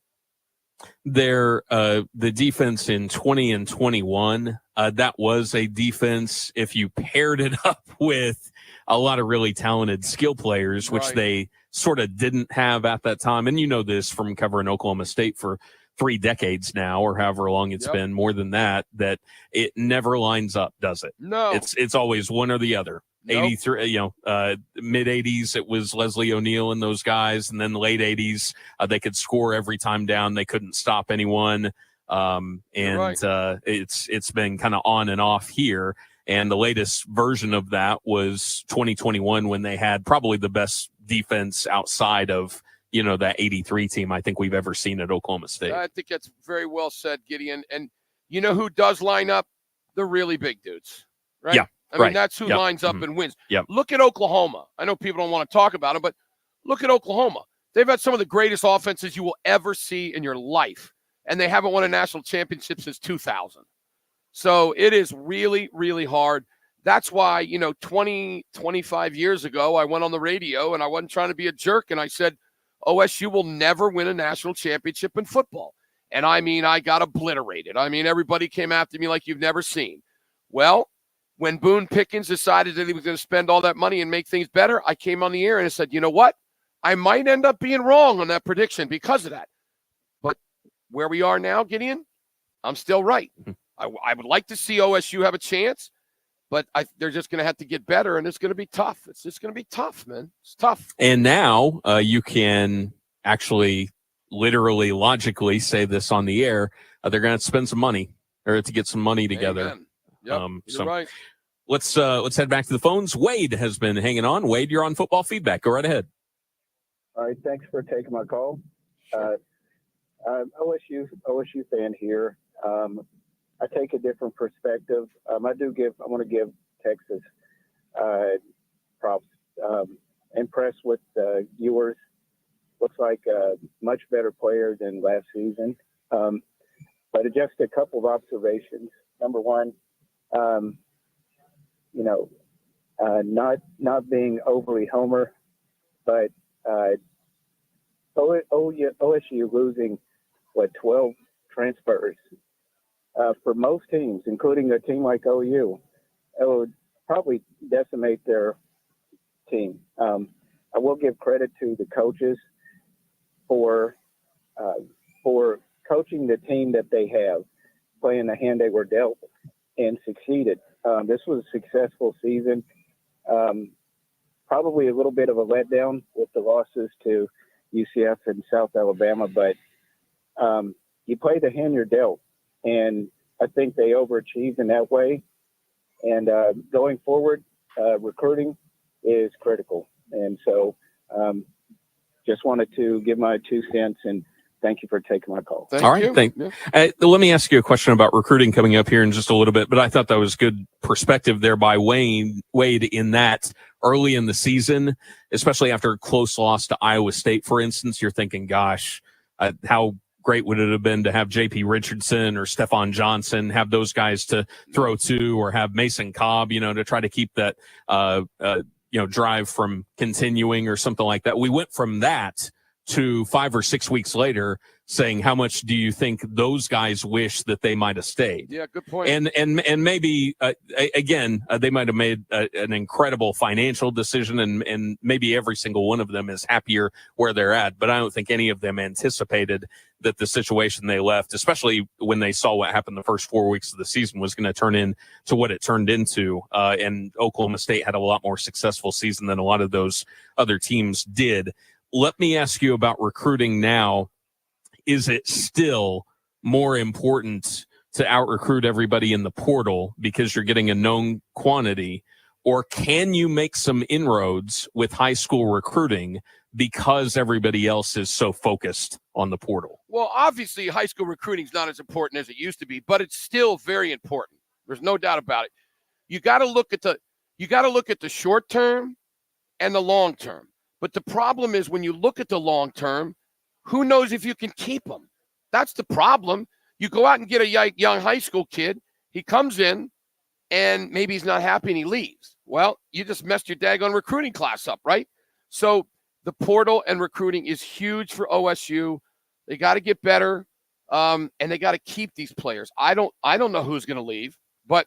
The defense in 20 and 21, that was a defense, if you paired it up with a lot of really talented skill players, which they sort of didn't have at that time. And you know this from covering Oklahoma State for 3 decades now, or however long it's been, more than that it never lines up, does it? No. It's always one or the other. Nope. 83, mid 80s, it was Leslie O'Neal and those guys. And then the late 80s, they could score every time down. They couldn't stop anyone. It's been kind of on and off here. And the latest version of that was 2021 when they had probably the best defense outside of, that 83 team I think we've ever seen at Oklahoma State. I think that's very well said, Gideon. And you know who does line up? The really big dudes, right? Yeah. I mean, that's who lines up and wins. Yep. Look at Oklahoma. I know people don't want to talk about them, but look at Oklahoma. They've had some of the greatest offenses you will ever see in your life, and they haven't won a national championship since 2000. So it is really, really hard. That's why, 25 years ago, I went on the radio, and I wasn't trying to be a jerk, and I said, OSU will never win a national championship in football. And I mean, I got obliterated. I mean, everybody came after me like you've never seen. Well, when Boone Pickens decided that he was going to spend all that money and make things better, I came on the air and I said, you know what? I might end up being wrong on that prediction because of that. But where we are now, Gideon, I'm still right. I would like to see OSU have a chance, but they're just going to have to get better, and it's going to be tough. It's just going to be tough, man. It's tough. And now you can actually literally, logically say this on the air. They're going to spend some money or to get some money together. Amen. Yep, you're right. Let's head back to the phones. Wade has been hanging on. Wade, you're on Football Feedback. Go right ahead. All right, thanks for taking my call. OSU fan here. I take a different perspective. I want to give Texas props. Impressed with Ewers. Looks like a much better player than last season. But just a couple of observations. Number one, not being overly homer, but OSU losing 12 transfers for most teams, including a team like OU, it would probably decimate their team. I will give credit to the coaches for coaching the team that they have, playing the hand they were dealt, and succeeded. This was a successful season. Probably a little bit of a letdown with the losses to UCF and South Alabama, but you play the hand you're dealt, and I think they overachieved in that way. And going forward, recruiting is critical. And so just wanted to give my 2 cents, and thank you for taking my call. All right. Let me ask you a question about recruiting coming up here in just a little bit, but I thought that was good perspective there by Wade in that early in the season, especially after a close loss to Iowa State, for instance, you're thinking, gosh, how great would it have been to have J.P. Richardson or Stephon Johnson, have those guys to throw to, or have Mason Cobb, to try to keep that, drive from continuing or something like that. We went from that to 5 or 6 weeks later saying, how much do you think those guys wish that they might have stayed? Yeah, good point. And maybe, they might have made an incredible financial decision, and maybe every single one of them is happier where they're at. But I don't think any of them anticipated that the situation they left, especially when they saw what happened the first 4 weeks of the season, was going to turn into what it turned into. And Oklahoma State had a lot more successful season than a lot of those other teams did. Let me ask you about recruiting now. Is it still more important to out-recruit everybody in the portal because you're getting a known quantity, or can you make some inroads with high school recruiting because everybody else is so focused on the portal? Well, obviously, high school recruiting is not as important as it used to be, but it's still very important. There's no doubt about it. You got to look at the short term and the long term. But the problem is when you look at the long term, who knows if you can keep them? That's the problem. You go out and get a young high school kid. He comes in, and maybe he's not happy and he leaves. Well, you just messed your daggone recruiting class up, right? So the portal and recruiting is huge for OSU. They got to get better, and they got to keep these players. I don't know who's going to leave, but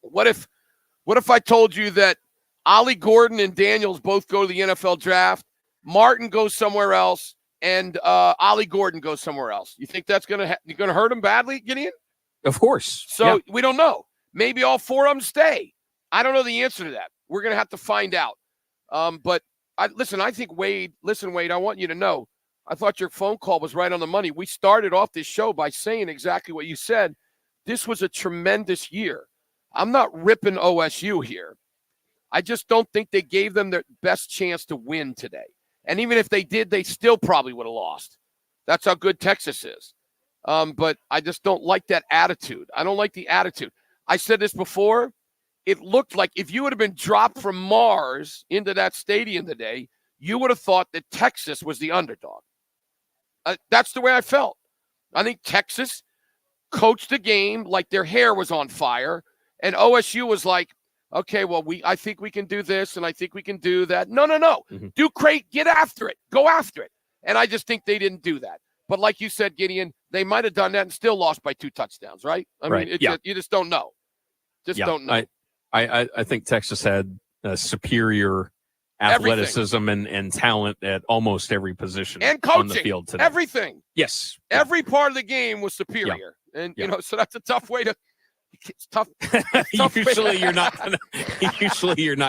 what if I told you that Ollie Gordon and Daniels both go to the NFL draft, Martin goes somewhere else, and Ollie Gordon goes somewhere else? You think that's going to hurt him badly, Gideon? Of course. So we don't know. Maybe all 4 of them stay. I don't know the answer to that. We're going to have to find out. But I think Wade, I want you to know, I thought your phone call was right on the money. We started off this show by saying exactly what you said. This was a tremendous year. I'm not ripping OSU here. I just don't think they gave them their best chance to win today. And even if they did, they still probably would have lost. That's how good Texas is. But I just don't like that attitude. I don't like the attitude. I said this before. It looked like if you would have been dropped from Mars into that stadium today, you would have thought that Texas was the underdog. That's the way I felt. I think Texas coached the game like their hair was on fire, and OSU was like, okay, well, I think we can do this, and I think we can do that. No. Mm-hmm. Do great. Get after it. Go after it. And I just think they didn't do that. But like you said, Gideon, they might have done that and still lost by 2 touchdowns, right? I mean, you just don't know. Don't know. I think Texas had superior athleticism and talent at almost every position and coaching on the field today. Everything. Yes. Every part of the game was superior. Yeah. And, so that's a tough way to – it's tough. Usually you're not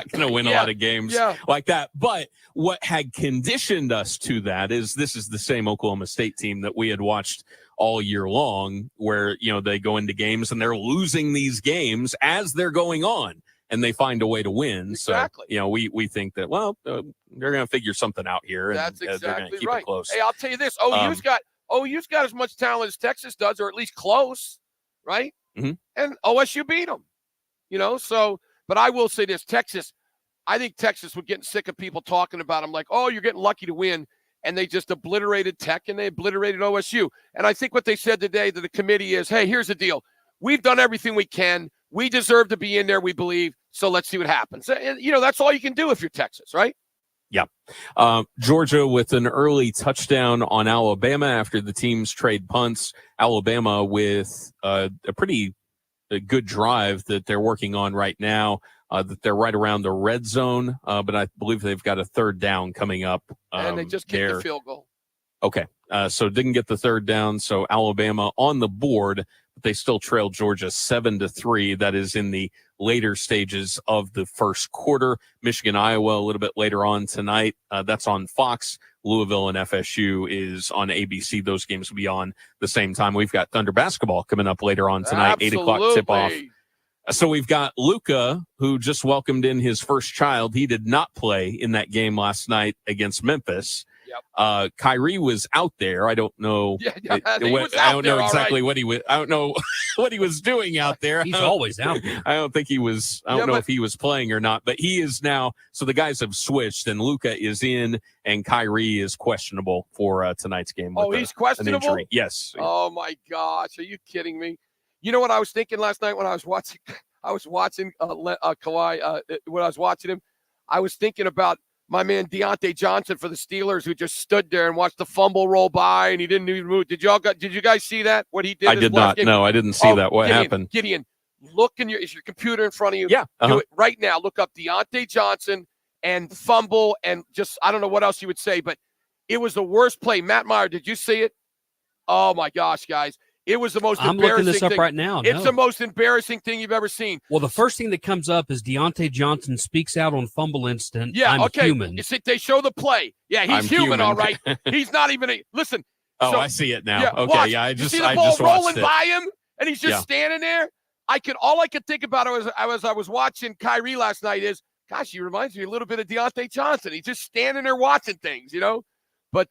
gonna win a lot of games like that. But what had conditioned us to that is this is the same Oklahoma State team that we had watched all year long, where they go into games and they're losing these games as they're going on, and they find a way to win. Exactly. So we think that they're gonna figure something out here, and that's exactly they're gonna keep right. it close. Hey, I'll tell you this: OU's got as much talent as Texas does, or at least close, right? Mm-hmm. And OSU beat them, So, but I will say this: Texas. I think Texas was getting sick of people talking about them, like, "Oh, you're getting lucky to win," and they just obliterated Tech and they obliterated OSU. And I think what they said today to the committee is, "Hey, here's the deal: we've done everything we can. We deserve to be in there. We believe. So let's see what happens." That's all you can do if you're Texas, right? Yeah. Georgia with an early touchdown on Alabama after the teams trade punts. Alabama with a pretty good drive that they're working on right now, that they're right around the red zone. But I believe they've got a third down coming up. And they just kicked the field goal. Okay. So didn't get the third down. So Alabama on the board, but they still trailed Georgia 7-3. That is in the later stages of the first quarter. Michigan, Iowa, a little bit later on tonight. That's on Fox. Louisville and FSU is on ABC. Those games will be on the same time. We've got Thunder basketball coming up later on tonight, 8 o'clock tip-off. So we've got Luka, who just welcomed in his first child. He did not play in that game last night against Memphis. Yep. Kyrie was out there. I don't know. I don't know exactly what he was. I don't know what he was doing out there. He's always out there. I don't think he was. I don't know if he was playing or not. But he is now. So the guys have switched, and Luka is in, and Kyrie is questionable for tonight's game. He's questionable. Yes. Oh my gosh, are you kidding me? You know what I was thinking last night when I was watching? Kawhi. When I was watching him, I was thinking about my man Deontay Johnson for the Steelers, who just stood there and watched the fumble roll by, and he didn't even move. Did you guys see that? What he did? I did not. No, I didn't see that. What happened? Gideon, look is your computer in front of you? Yeah. Do it right now. Look up Deontay Johnson and fumble, and just I don't know what else you would say, but it was the worst play. Matt Meyer, did you see it? Oh my gosh, guys. It was the most embarrassing thing. I'm looking this up right now. It's the most embarrassing thing you've ever seen. Well, the first thing that comes up is Deontay Johnson speaks out on fumble incident. Yeah, I'm okay. human. You see, they show the play. Yeah, he's human, all right. He's not even listen. Oh, so, I see it now. Yeah, okay, watch. yeah, I you see the ball rolling by him, and he's just standing there. All I could think about as I was watching Kyrie last night is, gosh, he reminds me a little bit of Deontay Johnson. He's just standing there watching things, you know. But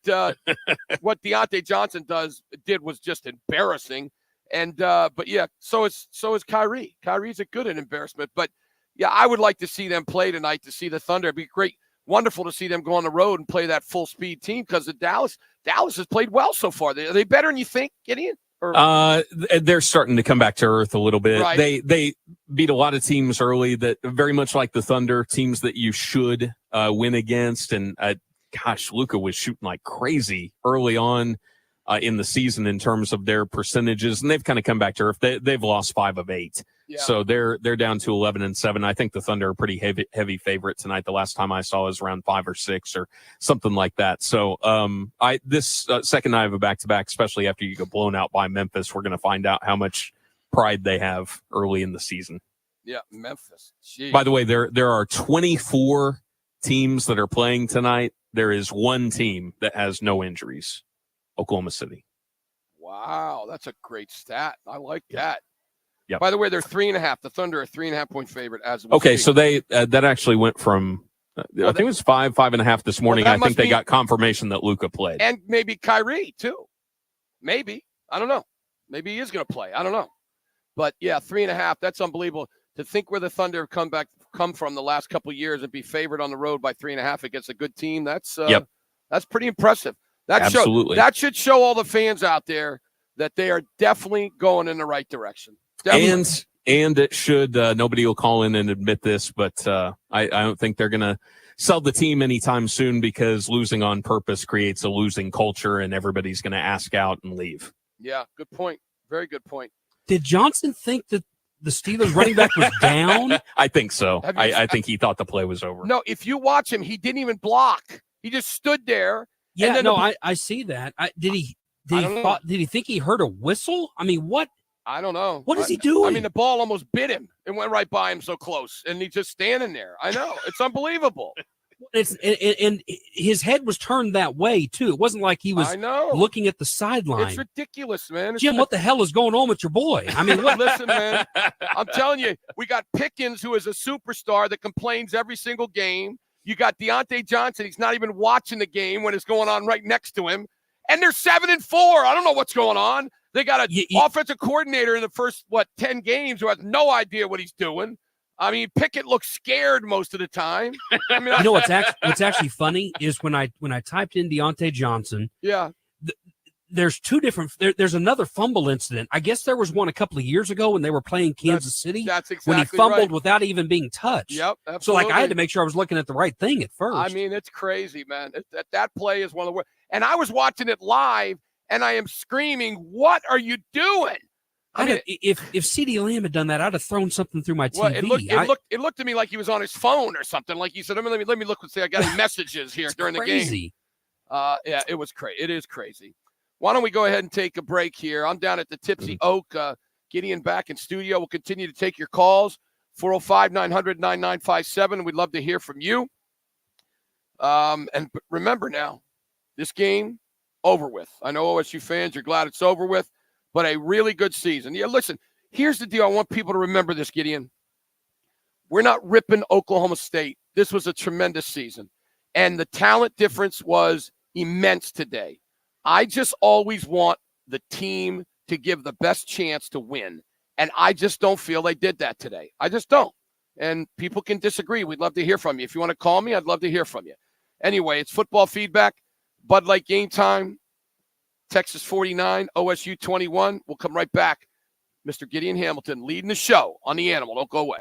what Deontay Johnson did was just embarrassing. And but yeah, so is Kyrie. Kyrie's a good embarrassment. But yeah, I would like to see them play tonight, to see the Thunder. It'd be great, wonderful to see them go on the road and play that full speed team, because the Dallas has played well so far. Are they better than you think, Gideon? They're starting to come back to earth a little bit. Right. They beat a lot of teams early that very much like the Thunder, teams that you should win against. And gosh, Luka was shooting like crazy early on in the season in terms of their percentages, and they've kind of come back to earth. They've lost 5 of 8, so they're down to 11-7. I think the Thunder are a pretty heavy favorite tonight. The last time I saw was around 5 or 6 or something like that. So this second night of a back-to-back, especially after you get blown out by Memphis, we're going to find out how much pride they have early in the season. Yeah, Memphis. Jeez. By the way, there are 24 teams that are playing tonight. There is one team that has no injuries. Oklahoma City. Wow, that's a great stat. I like that. Yeah. By the way, they're 3.5. The Thunder are 3.5-point favorite as of okay. So they that actually went from I think it was 5.5 this morning. I think they got confirmation that Luka played, and maybe Kyrie too. Maybe, I don't know. Maybe he is going to play. I don't know. But yeah, 3.5. That's unbelievable to think where the Thunder have come from the last couple of years and be favored on the road by 3.5 against a good team. That's pretty impressive. Absolutely. That should show all the fans out there that they are definitely going in the right direction. Definitely. And it should, nobody will call in and admit this, but I don't think they're going to sell the team anytime soon, because losing on purpose creates a losing culture and everybody's going to ask out and leave. Yeah, good point. Very good point. Did Johnson think that the Steelers running back was down? I think so. I think he thought the play was over. No, if you watch him, he didn't even block. He just stood there. Yeah, I see that. Did he think he heard a whistle? I mean, what? I don't know. What is he doing? I mean, the ball almost bit him. It went right by him so close, and he's just standing there. I know. It's unbelievable. And his head was turned that way, too. It wasn't like he was looking at the sideline. It's ridiculous, man. Jim, what the hell is going on with your boy? I mean, what? Listen, man, I'm telling you, we got Pickens, who is a superstar that complains every single game. You got Deontay Johnson. He's not even watching the game when it's going on right next to him. And they're 7-4. I don't know what's going on. They got an offensive coordinator in the first, 10 games who has no idea what he's doing. I mean, Pickett looks scared most of the time. I mean, you know what's actually funny is when I typed in Deontay Johnson. Yeah. There's two different. There's another fumble incident. I guess there was one a couple of years ago when they were playing Kansas City. That's exactly when he fumbled right. without even being touched. Yep, absolutely. So I had to make sure I was looking at the right thing at first. I mean, it's crazy, man. That play is one of the worst. And I was watching it live, and I am screaming, "What are you doing?" If CeeDee Lamb had done that, I'd have thrown something through my TV. Well, it looked to me like he was on his phone or something. Like he said, "Let me look and see. I got any messages here during the game." Yeah, it was crazy. It is crazy. Why don't we go ahead and take a break here? I'm down at the Tipsy Oak. Gideon back in studio. We'll continue to take your calls. 405-900-9957. We'd love to hear from you. And remember now, this game, over with. I know OSU fans are glad it's over with, but a really good season. Yeah, listen, here's the deal. I want people to remember this, Gideon. We're not ripping Oklahoma State. This was a tremendous season. And the talent difference was immense today. I just always want the team to give the best chance to win. And I just don't feel they did that today. I just don't. And people can disagree. We'd love to hear from you. If you want to call me, I'd love to hear from you. Anyway, it's football feedback. Bud Light game time. Texas 49, OSU 21. We'll come right back. Mr. Gideon Hamilton leading the show on The Animal. Don't go away.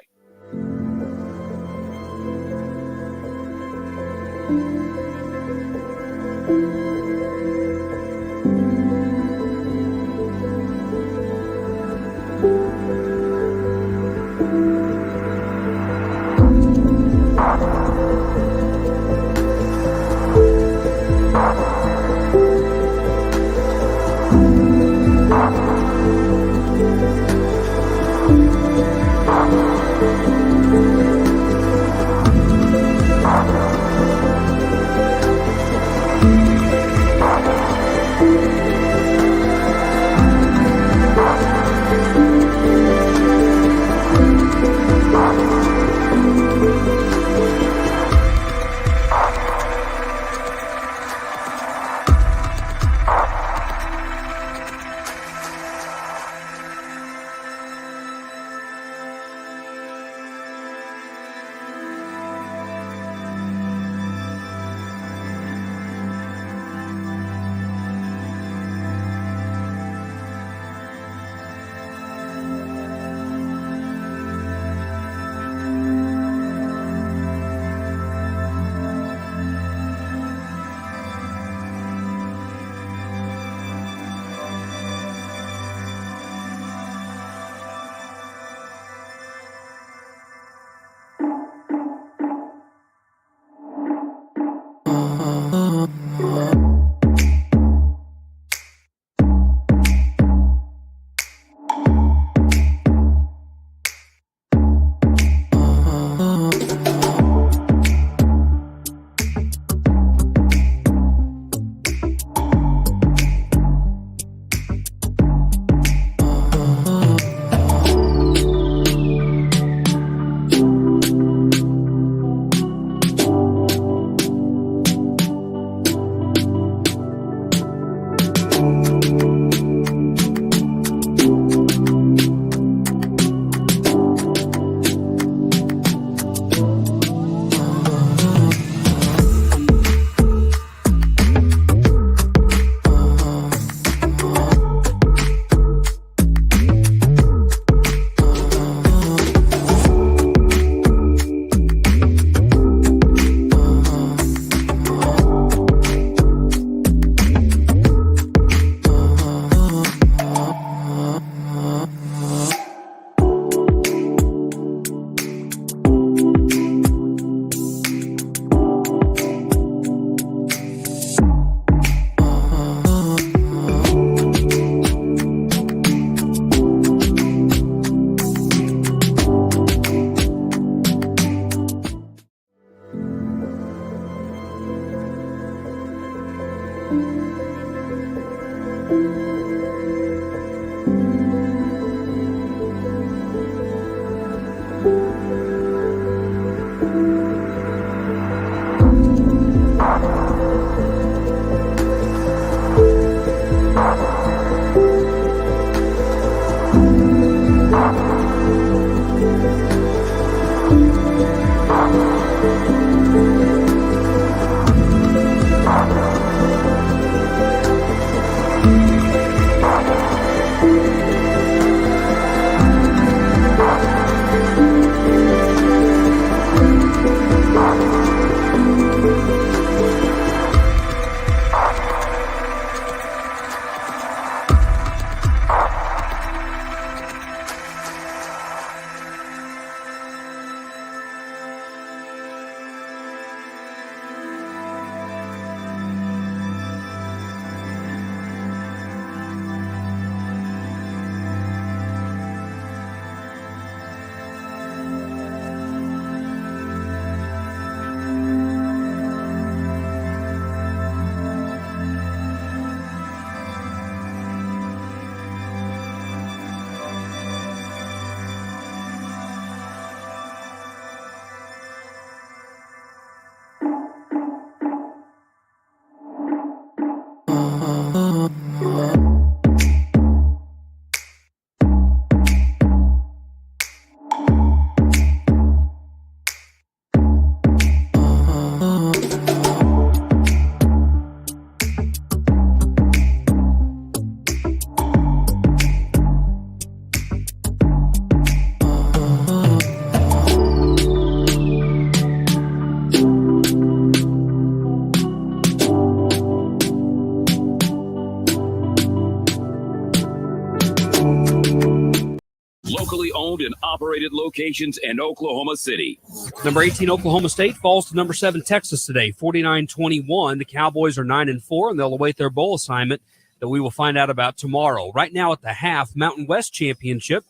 locally owned and operated locations in Oklahoma City. Number 18, Oklahoma State falls to number 7, Texas today, 49-21. The Cowboys are 9-4, and they'll await their bowl assignment that we will find out about tomorrow. Right now at the half, Mountain West Championship,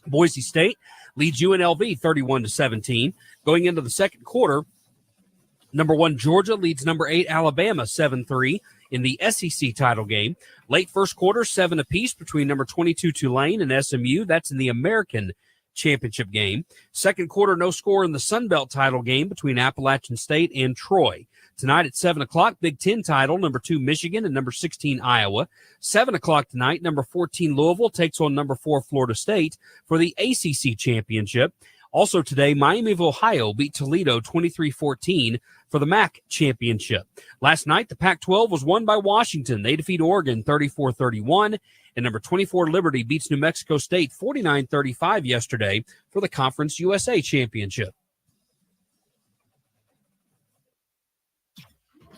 Boise State leads UNLV 31-17. Going into the second quarter, number 1 Georgia leads number 8 Alabama 7-3 in the SEC title game. Late first quarter, 7 apiece between number 22 Tulane and SMU. That's in the American Championship game. Second quarter, no score in the Sun Belt title game between Appalachian State and Troy. Tonight at 7 o'clock, Big Ten title, number 2 Michigan and number 16 Iowa. 7 o'clock tonight, number 14 Louisville takes on number 4 Florida State for the ACC Championship. Also today, Miami of Ohio beat Toledo 23-14 for the MAC Championship. Last night, the Pac-12 was won by Washington. They defeat Oregon 34-31. And number 24 Liberty beats New Mexico State 49-35 yesterday for the Conference USA Championship.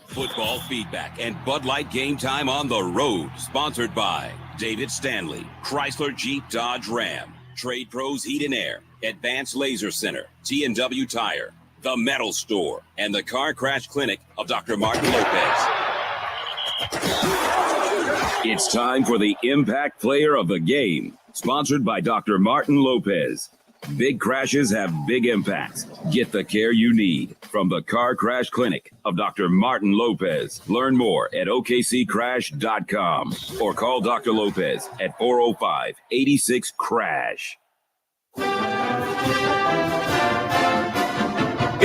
Football feedback and Bud Light Game Time on the road. Sponsored by David Stanley, Chrysler Jeep Dodge Ram, Trade Pros Heat and Air, Advanced Laser Center, T&W Tire, The Metal Store, and the Car Crash Clinic of Dr. Martin Lopez. It's time for the Impact Player of the Game, sponsored by Dr. Martin Lopez. Big crashes have big impacts. Get the care you need from the Car Crash Clinic of Dr. Martin Lopez. Learn more at okccrash.com or call Dr. Lopez at 405-86-CRASH.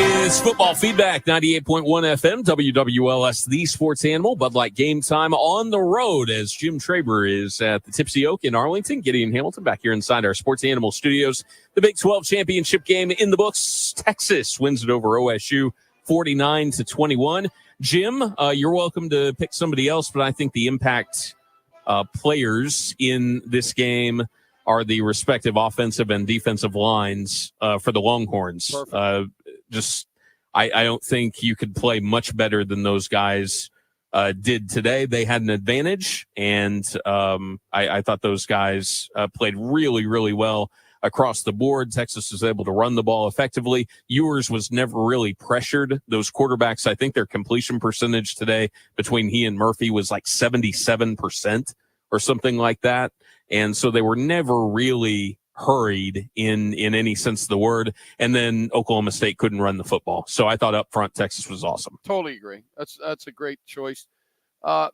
Is Football Feedback, 98.1 FM, WWLS, the Sports Animal. Bud Light Game Time on the road as Jim Traber is at the Tipsy Oak in Arlington. Gideon Hamilton back here inside our Sports Animal studios. The Big 12 championship game in the books. Texas wins it over OSU 49-21. Jim, you're welcome to pick somebody else, but I think the impact players in this game are the respective offensive and defensive lines for the Longhorns. I don't think you could play much better than those guys did today. They had an advantage, and I thought those guys played really, really well across the board. Texas was able to run the ball effectively. Ewers was never really pressured. Those quarterbacks, I think their completion percentage today between he and Murphy was like 77% or something like that. And so they were never really hurried in any sense of the word. And then Oklahoma State couldn't run the football. So I thought up front Texas was awesome. Totally agree. That's a great choice.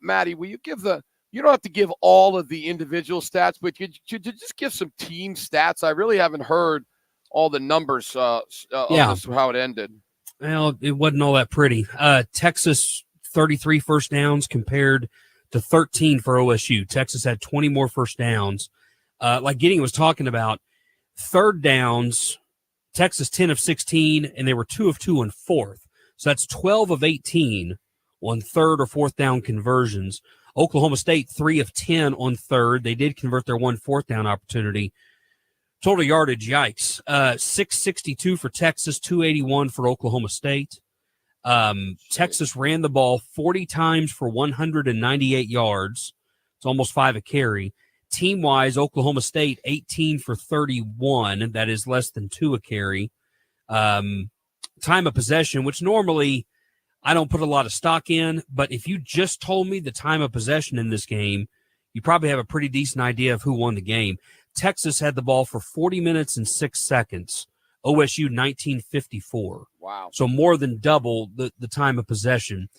Maddie, will you give you don't have to give all of the individual stats, but you just give some team stats. I really haven't heard all the numbers of how it ended. Well, it wasn't all that pretty. Texas, 33 first downs compared to 13 for OSU. Texas had 20 more first downs. Like Gideon was talking about, third downs, Texas 10 of 16, and they were 2 of 2 on fourth. So that's 12 of 18 on third or fourth down conversions. Oklahoma State 3 of 10 on third. They did convert their 1 fourth down opportunity. Total yardage, yikes. 662 for Texas, 281 for Oklahoma State. Texas ran the ball 40 times for 198 yards. It's almost 5 a carry. Team-wise, Oklahoma State, 18 for 31. That is less than 2 a carry. Time of possession, which normally I don't put a lot of stock in, but if you just told me the time of possession in this game, you probably have a pretty decent idea of who won the game. Texas had the ball for 40 minutes and 6 seconds. OSU, 1954. Wow. So more than double the time of possession.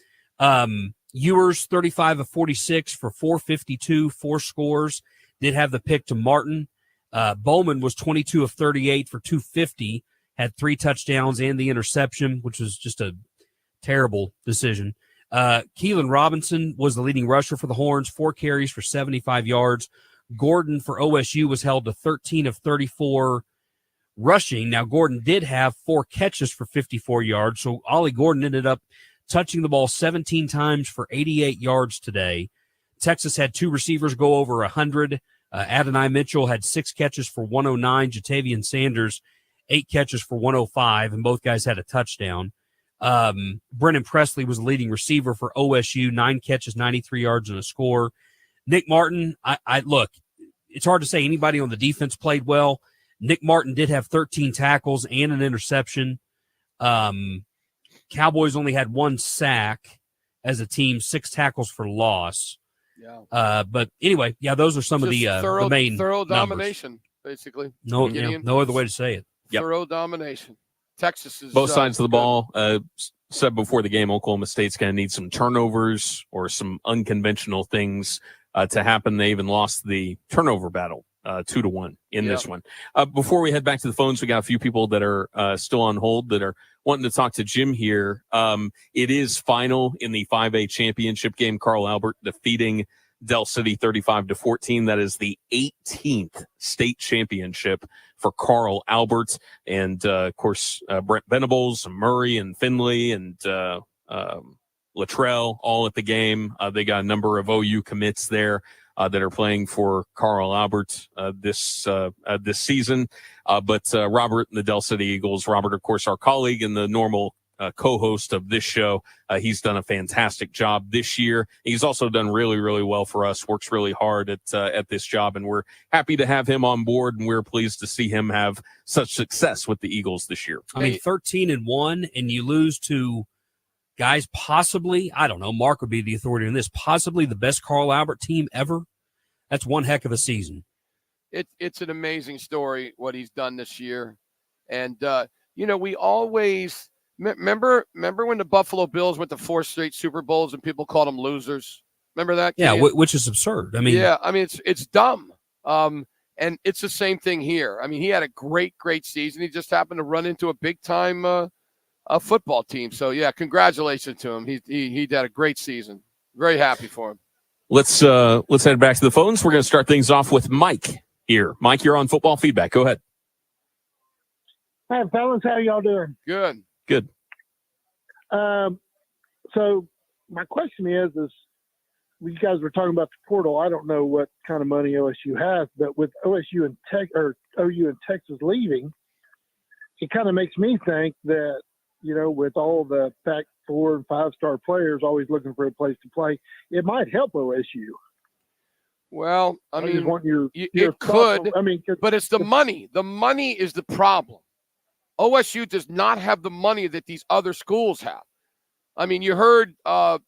Ewers, 35 of 46 for 452, 4 scores. Did have the pick to Martin. Bowman was 22 of 38 for 250, had 3 touchdowns and the interception, which was just a terrible decision. Keelan Robinson was the leading rusher for the Horns, 4 carries for 75 yards. Gordon for OSU was held to 13 of 34 rushing. Now, Gordon did have 4 catches for 54 yards, so Ollie Gordon ended up touching the ball 17 times for 88 yards today. Texas had 2 receivers go over 100. Adonai Mitchell had 6 catches for 109. Jatavian Sanders, 8 catches for 105, and both guys had a touchdown. Brennan Presley was the leading receiver for OSU, 9 catches, 93 yards, and a score. Nick Martin, I look, it's hard to say anybody on the defense played well. Nick Martin did have 13 tackles and an interception. Cowboys only had 1 sack as a team, 6 tackles for loss. Yeah. But anyway, yeah, those are some of the main thorough numbers. domination, basically. No other way to say it. Thorough domination. Texas is both sides of the good. ball. Said before the game, Oklahoma State's going to need some turnovers or some unconventional things to happen. They even lost the turnover battle 2-1 in this one. Before we head back to the phones, we got a few people that are still on hold that are wanting to talk to Jim here. It is final in the 5A championship game. Carl Albert defeating Del City 35-14. That is the 18th state championship for Carl Albert. And, of course, Brent Venables and Murray and Finley and Luttrell all at the game. They got a number of OU commits there that are playing for Carl Albert this season. But Robert and the Del City Eagles, Robert, of course, our colleague and the normal co-host of this show. He's done a fantastic job this year. He's also done really, really well for us, works really hard at this job, and we're happy to have him on board, and we're pleased to see him have such success with the Eagles this year. I mean, 13-1, and you lose to guys possibly, I don't know, Mark would be the authority on this, possibly the best Carl Albert team ever. That's one heck of a season. It's an amazing story, what he's done this year. And, we always – Remember when the Buffalo Bills went to 4 straight Super Bowls and people called them losers? Remember that? Yeah, which is absurd. I mean, it's dumb. And it's the same thing here. I mean, he had a great season. He just happened to run into a big time football team. So yeah, congratulations to him. He had a great season. Very happy for him. Let's head back to the phones. We're going to start things off with Mike here. Mike, you're on Football Feedback. Go ahead. Hi, fellas. How y'all doing? Good. Good. So my question is you guys were talking about the portal. I don't know what kind of money OSU has, but with OSU and OU and Texas leaving, it kind of makes me think that, with all the Pac 4 and 5-star players always looking for a place to play, it might help OSU. Well, I mean, just want your it could. But it's the money. The money is the problem. OSU does not have the money that these other schools have. I mean, you heard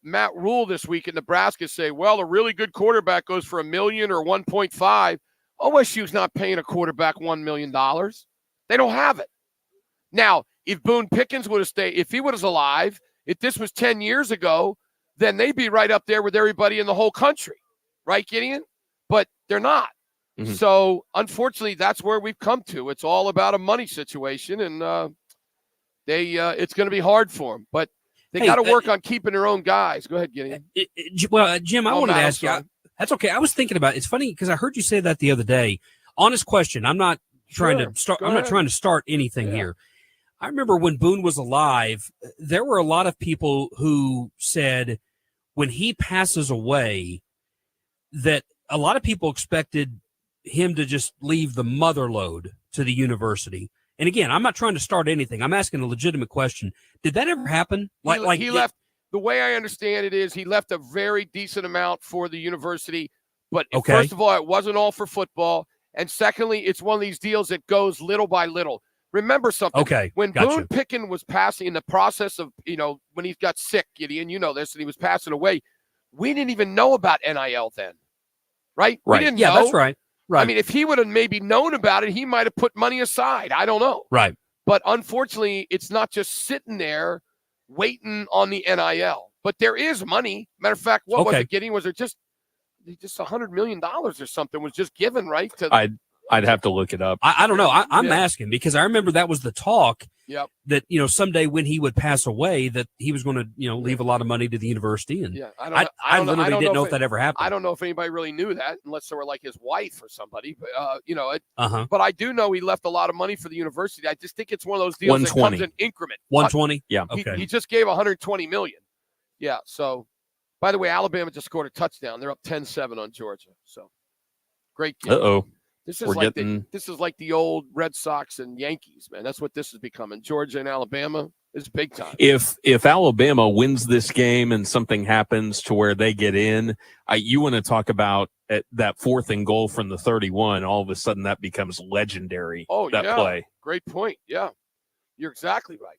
Matt Rule this week in Nebraska say, well, a really good quarterback goes for $1 million or 1.5. OSU's not paying a quarterback $1 million. They don't have it. Now, if Boone Pickens would have stayed, if he was alive, if this was 10 years ago, then they'd be right up there with everybody in the whole country. Right, Gideon? But they're not. Mm-hmm. So, unfortunately, that's where we've come to. It's all about a money situation, and it's going to be hard for them. But they got to work on keeping their own guys. Go ahead, Gideon. Jim, I wanted to ask you. That's okay. I was thinking about it. It's funny because I heard you say that the other day. Honest question. I'm not trying to start. I'm not trying to start anything here. I remember when Boone was alive, there were a lot of people who said when he passes away that a lot of people expected him to just leave the mother load to the university. And again, I'm not trying to start anything. I'm asking a legitimate question. Did that ever happen? He left. The way I understand it is he left a very decent amount for the university. But first of all, it wasn't all for football. And secondly, it's one of these deals that goes little by little. Remember something. When Boone Pickens was passing in the process of, when he got sick, Gideon, you know this, and he was passing away, we didn't even know about NIL then. Right? We didn't know. That's right. Right. I mean, if he would have maybe known about it, he might have put money aside. I don't know. Right. But unfortunately, it's not just sitting there waiting on the NIL. But there is money. Matter of fact, what was it getting? Was it just $100 million or something was just given, right? I'd have to look it up. I don't know. I'm asking because I remember that was the talk that, someday when he would pass away that he was going to, leave a lot of money to the university. And I literally didn't know if that ever happened. I don't know if anybody really knew that unless they were like his wife or somebody. But, but I do know he left a lot of money for the university. I just think it's one of those deals that comes in increment. 120? Yeah. Okay. He just gave $120 million. Yeah. So, by the way, Alabama just scored a touchdown. They're up 10-7 on Georgia. So, great game. Uh-oh. This is like the old Red Sox and Yankees, man. That's what this is becoming. Georgia and Alabama. It's big time. If Alabama wins this game and something happens to where they get in, you want to talk about that 4th and goal from the 31. All of a sudden, that becomes legendary. Oh, that yeah. play. Great point. Yeah, you're exactly right.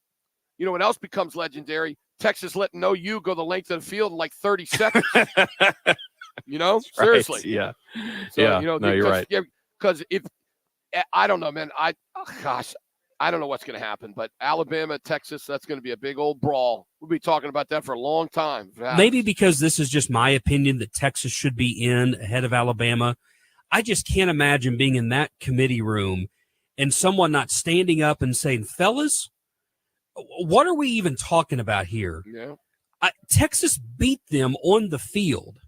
You know what else becomes legendary? Texas letting OU go the length of the field in like 30 seconds. Seriously. Right. Yeah. So, yeah. No, you're right. Because if I don't know, man. I don't know what's going to happen. But Alabama, Texas, that's going to be a big old brawl. We'll be talking about that for a long time. Maybe because this is just my opinion that Texas should be in ahead of Alabama. I just can't imagine being in that committee room and someone not standing up and saying, fellas, what are we even talking about here? Yeah. Texas beat them on the field.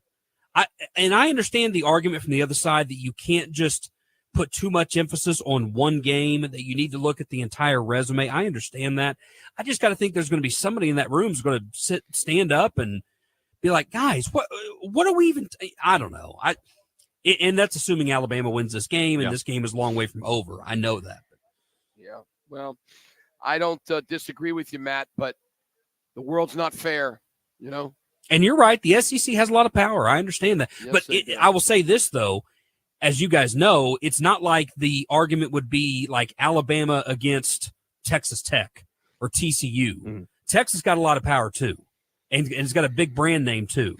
And I understand the argument from the other side that you can't just put too much emphasis on one game, that you need to look at the entire resume. I understand that. I just got to think there's going to be somebody in that room who's going to stand up and be like, guys, what are we even I don't know. And that's assuming Alabama wins this game, and this game is a long way from over. I know that. Yeah. Well, I don't disagree with you, Matt, but the world's not fair, And you're right. The SEC has a lot of power. I understand that. Yes, But I will say this, though. As you guys know, it's not like the argument would be like Alabama against Texas Tech or TCU. Mm-hmm. Texas got a lot of power, too. And it's got a big brand name, too.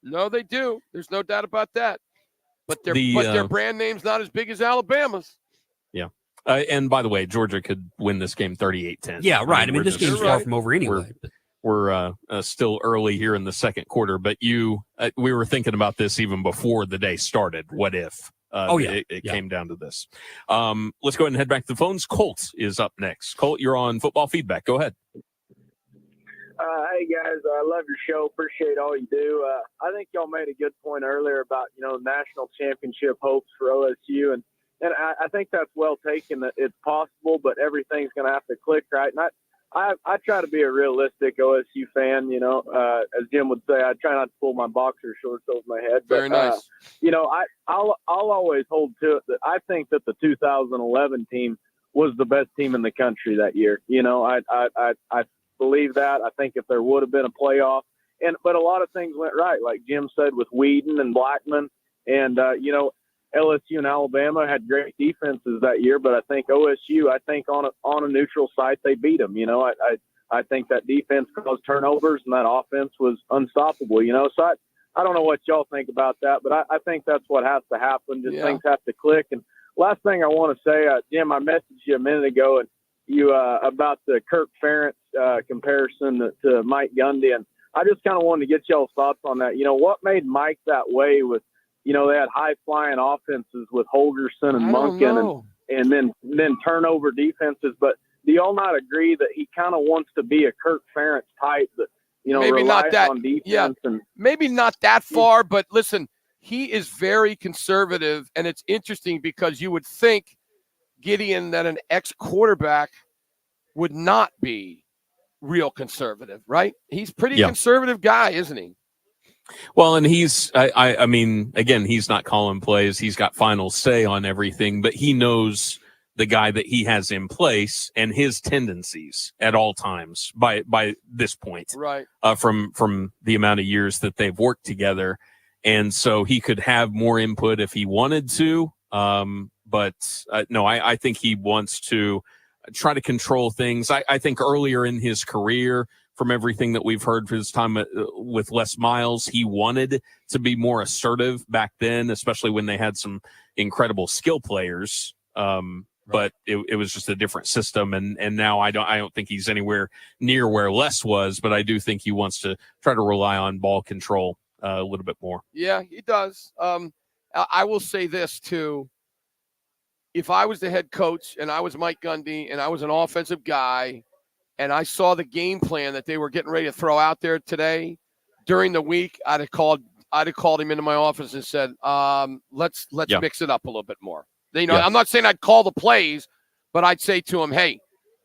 No, they do. There's no doubt about that. But their brand name's not as big as Alabama's. Yeah. And by the way, Georgia could win this game 38-10. Yeah, right. I mean this game's far from over anyway. We're still early here in the second quarter, but we were thinking about this even before the day started. What if? It came down to this. Let's go ahead and head back to the phones. Colt is up next. Colt, you're on Football Feedback. Go ahead. Hey, guys, I love your show. Appreciate all you do. I think y'all made a good point earlier about, national championship hopes for OSU. And I think that's well taken, that it's possible, but everything's going to have to click right. And I try to be a realistic OSU fan, as Jim would say, I try not to pull my boxer shorts over my head. But, very nice. I'll always hold to it that I think that the 2011 team was the best team in the country that year. I believe that. I think if there would have been a playoff, but a lot of things went right, like Jim said, with Whedon and Blackman, and LSU and Alabama had great defenses that year, but I think OSU, on a neutral site, they beat them. I think that defense caused turnovers and that offense was unstoppable. So I don't know what y'all think about that, but I think that's what has to happen. Things have to click. And last thing I want to say, Jim, I messaged you a minute ago and you about the Kirk Ferentz comparison to Mike Gundy, and I just kind of wanted to get y'all's thoughts on that. What made Mike that way with, they had high-flying offenses with Holgerson and Monken and then turnover defenses. But do y'all not agree that he kind of wants to be a Kirk Ferentz type that, maybe not that, on defense? Yeah, maybe not that far, but listen, he is very conservative, and it's interesting because you would think, Gideon, that an ex-quarterback would not be real conservative, right? He's pretty conservative guy, isn't he? Well, and I mean, again, he's not calling plays. He's got final say on everything, but he knows the guy that he has in place and his tendencies at all times by this point, right? From the amount of years that they've worked together. And so he could have more input if he wanted to. But no, I think he wants to try to control things. I think earlier in his career, from everything that we've heard for his time with Les Miles, he wanted to be more assertive back then, especially when they had some incredible skill players. But it was just a different system. And now I don't think he's anywhere near where Les was, but I do think he wants to try to rely on ball control a little bit more. Yeah, he does. I will say this too. If I was the head coach and I was Mike Gundy and I was an offensive guy and I saw the game plan that they were getting ready to throw out there today during the week, I'd have called him into my office and said, let's mix it up a little bit more. I'm not saying I'd call the plays, but I'd say to him, hey,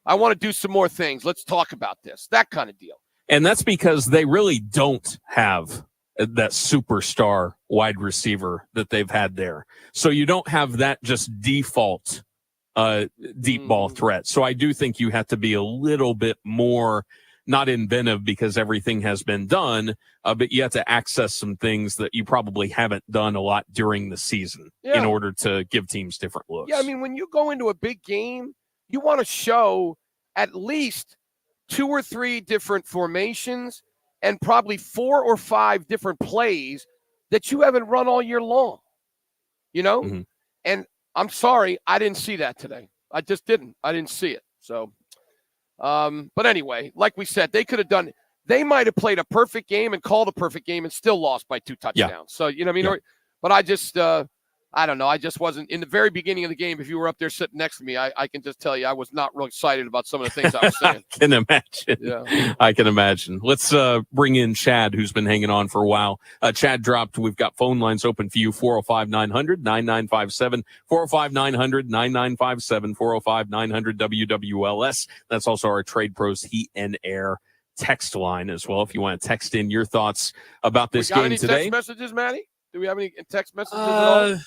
I want to do some more things. Let's talk about this, that kind of deal. And that's because they really don't have that superstar wide receiver that they've had there. So you don't have that just default deep ball threat. So I do think you have to be a little bit more, not inventive because everything has been done, but you have to access some things that you probably haven't done a lot during the season in order to give teams different looks. Yeah, I mean, when you go into a big game, you want to show at least 2 or 3 different formations and probably 4 or 5 different plays that you haven't run all year long, And I'm sorry, I didn't see that today. I just didn't. I didn't see it. So, but anyway, like we said, they could have done it. They might have played a perfect game and called a perfect game and still lost by 2 touchdowns. Yeah. So, you know what I mean? Yeah. But I just, I don't know. I just wasn't in the very beginning of the game. If you were up there sitting next to me, I can just tell you I was not real excited about some of the things I was saying. I can imagine. Yeah. I can imagine. Let's bring in Chad, who's been hanging on for a while. Chad dropped. We've got phone lines open for you, 405-900-9957, 405-900-9957, 405-900-WWLS. That's also our Trade Pros Heat and Air text line as well, if you want to text in your thoughts about this game any today. Text messages, Maddie? Do we have any text messages at all?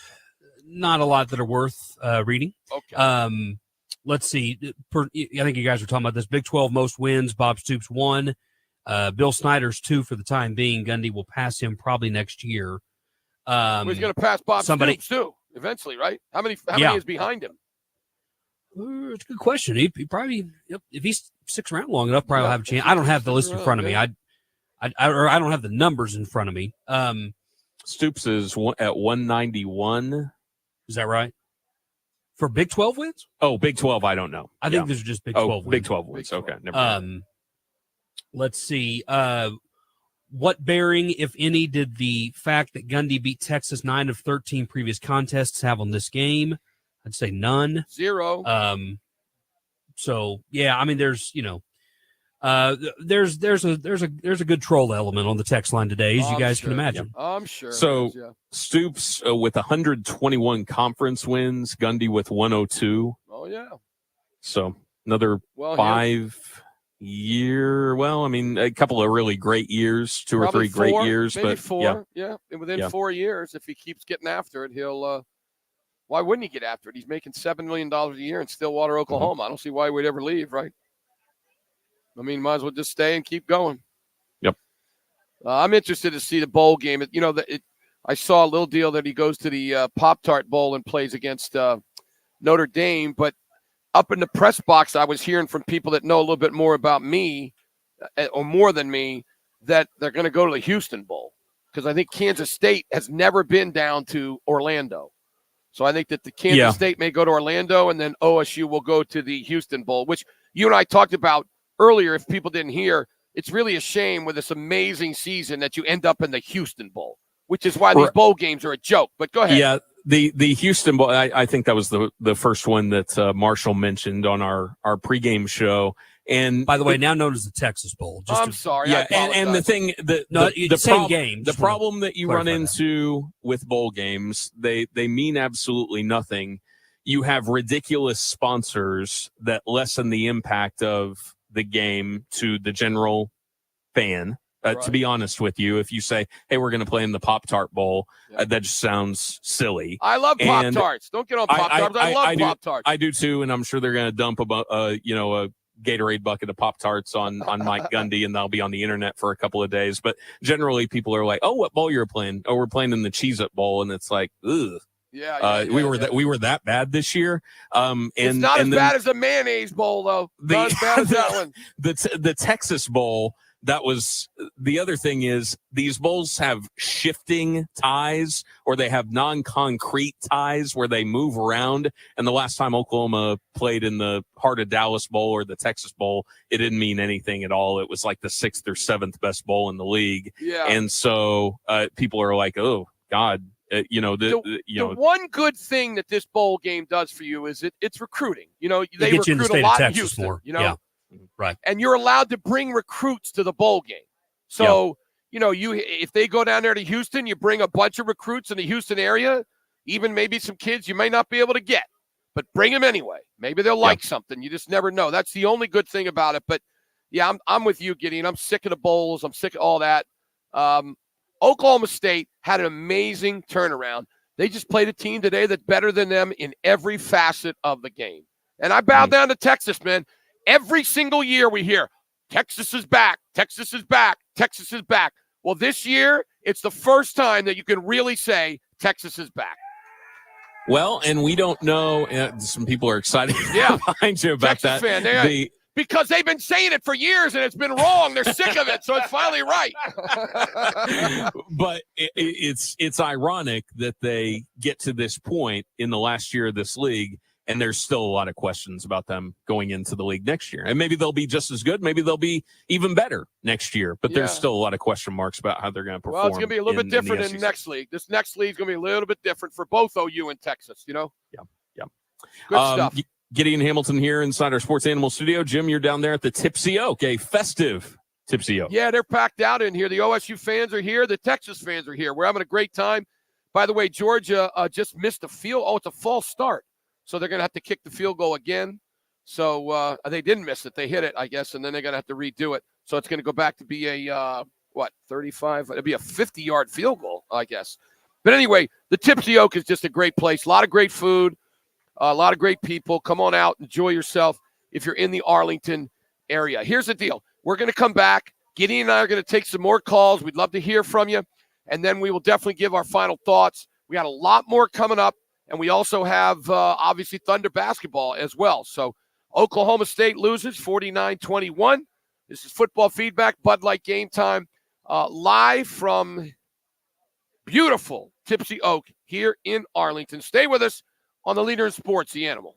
Not a lot that are worth reading. Okay. Let's see. I think you guys were talking about this. Big 12 most wins. Bob Stoops 1. Bill Snyder's 2 for the time being. Gundy will pass him probably next year. He's going to pass Bob Stoops too, eventually, right? How many is behind him? It's a good question. He probably, if he sticks around long enough, probably will have a chance. I don't have the list in front of me. I don't have the numbers in front of me. Stoops is at 191. Is that right? For Big 12 wins? Oh, Big 12, I don't know. I think these are just Big 12 wins. Big 12 wins. Okay, never mind. Let's see. What bearing, if any, did the fact that Gundy beat Texas 9 of 13 previous contests have on this game? I'd say none. 0. So yeah, I mean, there's there's a good troll element on the text line today, as you guys can imagine. I'm sure. So Stoops with 121 conference wins, Gundy with 102. Oh yeah. So another 5 year. Well, I mean, a couple of really great years, 2 or 3 great years, maybe but 4. Yeah. And within 4 years, if he keeps getting after it, he'll. Why wouldn't he get after it? He's making $7 million a year in Stillwater, Oklahoma. I don't see why we'd ever leave, right? I mean, might as well just stay and keep going. Yep. I'm interested to see the bowl game. I saw a little deal that he goes to the Pop-Tart Bowl and plays against Notre Dame. But up in the press box, I was hearing from people that know a little bit more about me, or more than me, that they're going to go to the Houston Bowl. Because I think Kansas State has never been down to Orlando. So I think that the Kansas State may go to Orlando, and then OSU will go to the Houston Bowl, which you and I talked about earlier. If people didn't hear, it's really a shame with this amazing season that you end up in the Houston Bowl, which is why these bowl games are a joke. But go ahead. Yeah, the Houston Bowl, I think that was the first one that Marshall mentioned on our pregame show. And by the way, now known as the Texas Bowl. I'm sorry. Yeah, and the thing, the same game. The problem that you run into with bowl games, they mean absolutely nothing. You have ridiculous sponsors that lessen the impact of the game to the general fan. To be honest with you, if you say, hey, we're going to play in the Pop-Tart Bowl, that just sounds silly. I love Pop-Tarts. Don't get on Pop-Tarts. I love Pop-Tarts. I do too, and I'm sure they're going to dump a Gatorade bucket of Pop-Tarts on Mike Gundy, and that'll be on the internet for a couple of days. But generally, people are like, oh, what bowl you're playing? Oh, we're playing in the Cheez-It Bowl, and it's like, ugh. We were that bad this year. It's not as bad as the Mayonnaise Bowl, though. Not as bad as that one. The Texas Bowl, that was the other thing is these bowls have shifting ties, or they have non-concrete ties where they move around. And the last time Oklahoma played in the Heart of Dallas Bowl or the Texas Bowl, it didn't mean anything at all. It was like the 6th or 7th best bowl in the league. Yeah. And so people are like, oh God. The one good thing that this bowl game does for you is it's recruiting. They get you in the recruit state a lot of in Texas Houston. more. Yeah. Right. And you're allowed to bring recruits to the bowl game. So, if they go down there to Houston, you bring a bunch of recruits in the Houston area, even maybe some kids you may not be able to get, but bring them anyway. Maybe they'll like something. You just never know. That's the only good thing about it. But yeah, I'm with you, Gideon. I'm sick of the bowls. I'm sick of all that. Oklahoma State had an amazing turnaround. They just played a team today that's better than them in every facet of the game. And I bow down to Texas, man. Every single year we hear, Texas is back, Texas is back, Texas is back. Well, this year, it's the first time that you can really say Texas is back. Well, and we don't know. Some people are excited behind you about Texas that. Fan, because they've been saying it for years and it's been wrong. They're sick of it, so it's finally right. But it's ironic that they get to this point in the last year of this league, and there's still a lot of questions about them going into the league next year. And maybe they'll be just as good. Maybe they'll be even better next year. But there's still a lot of question marks about how they're going to perform. Well, it's going to be a little bit different in the next league. This next league is going to be a little bit different for both OU and Texas, Yeah. Good stuff. Gideon Hamilton here inside our Sports Animal Studio. Jim, you're down there at the Tipsy Oak, a festive Tipsy Oak. Yeah, they're packed out in here. The OSU fans are here. The Texas fans are here. We're having a great time. By the way, Georgia just missed a field. Oh, it's a false start. So they're going to have to kick the field goal again. So they didn't miss it. They hit it, I guess, and then they're going to have to redo it. So it's going to go back to be a, 35? It'll be a 50-yard field goal, I guess. But anyway, the Tipsy Oak is just a great place. A lot of great food, a lot of great people. Come on out. Enjoy yourself if you're in the Arlington area. Here's the deal. We're going to come back. Gideon and I are going to take some more calls. We'd love to hear from you. And then we will definitely give our final thoughts. We got a lot more coming up. And we also have, obviously, Thunder basketball as well. So Oklahoma State loses 49-21. This is Football Feedback, Bud Light Game Time, live from beautiful Tipsy Oak here in Arlington. Stay with us on the leader in sports, The Animal.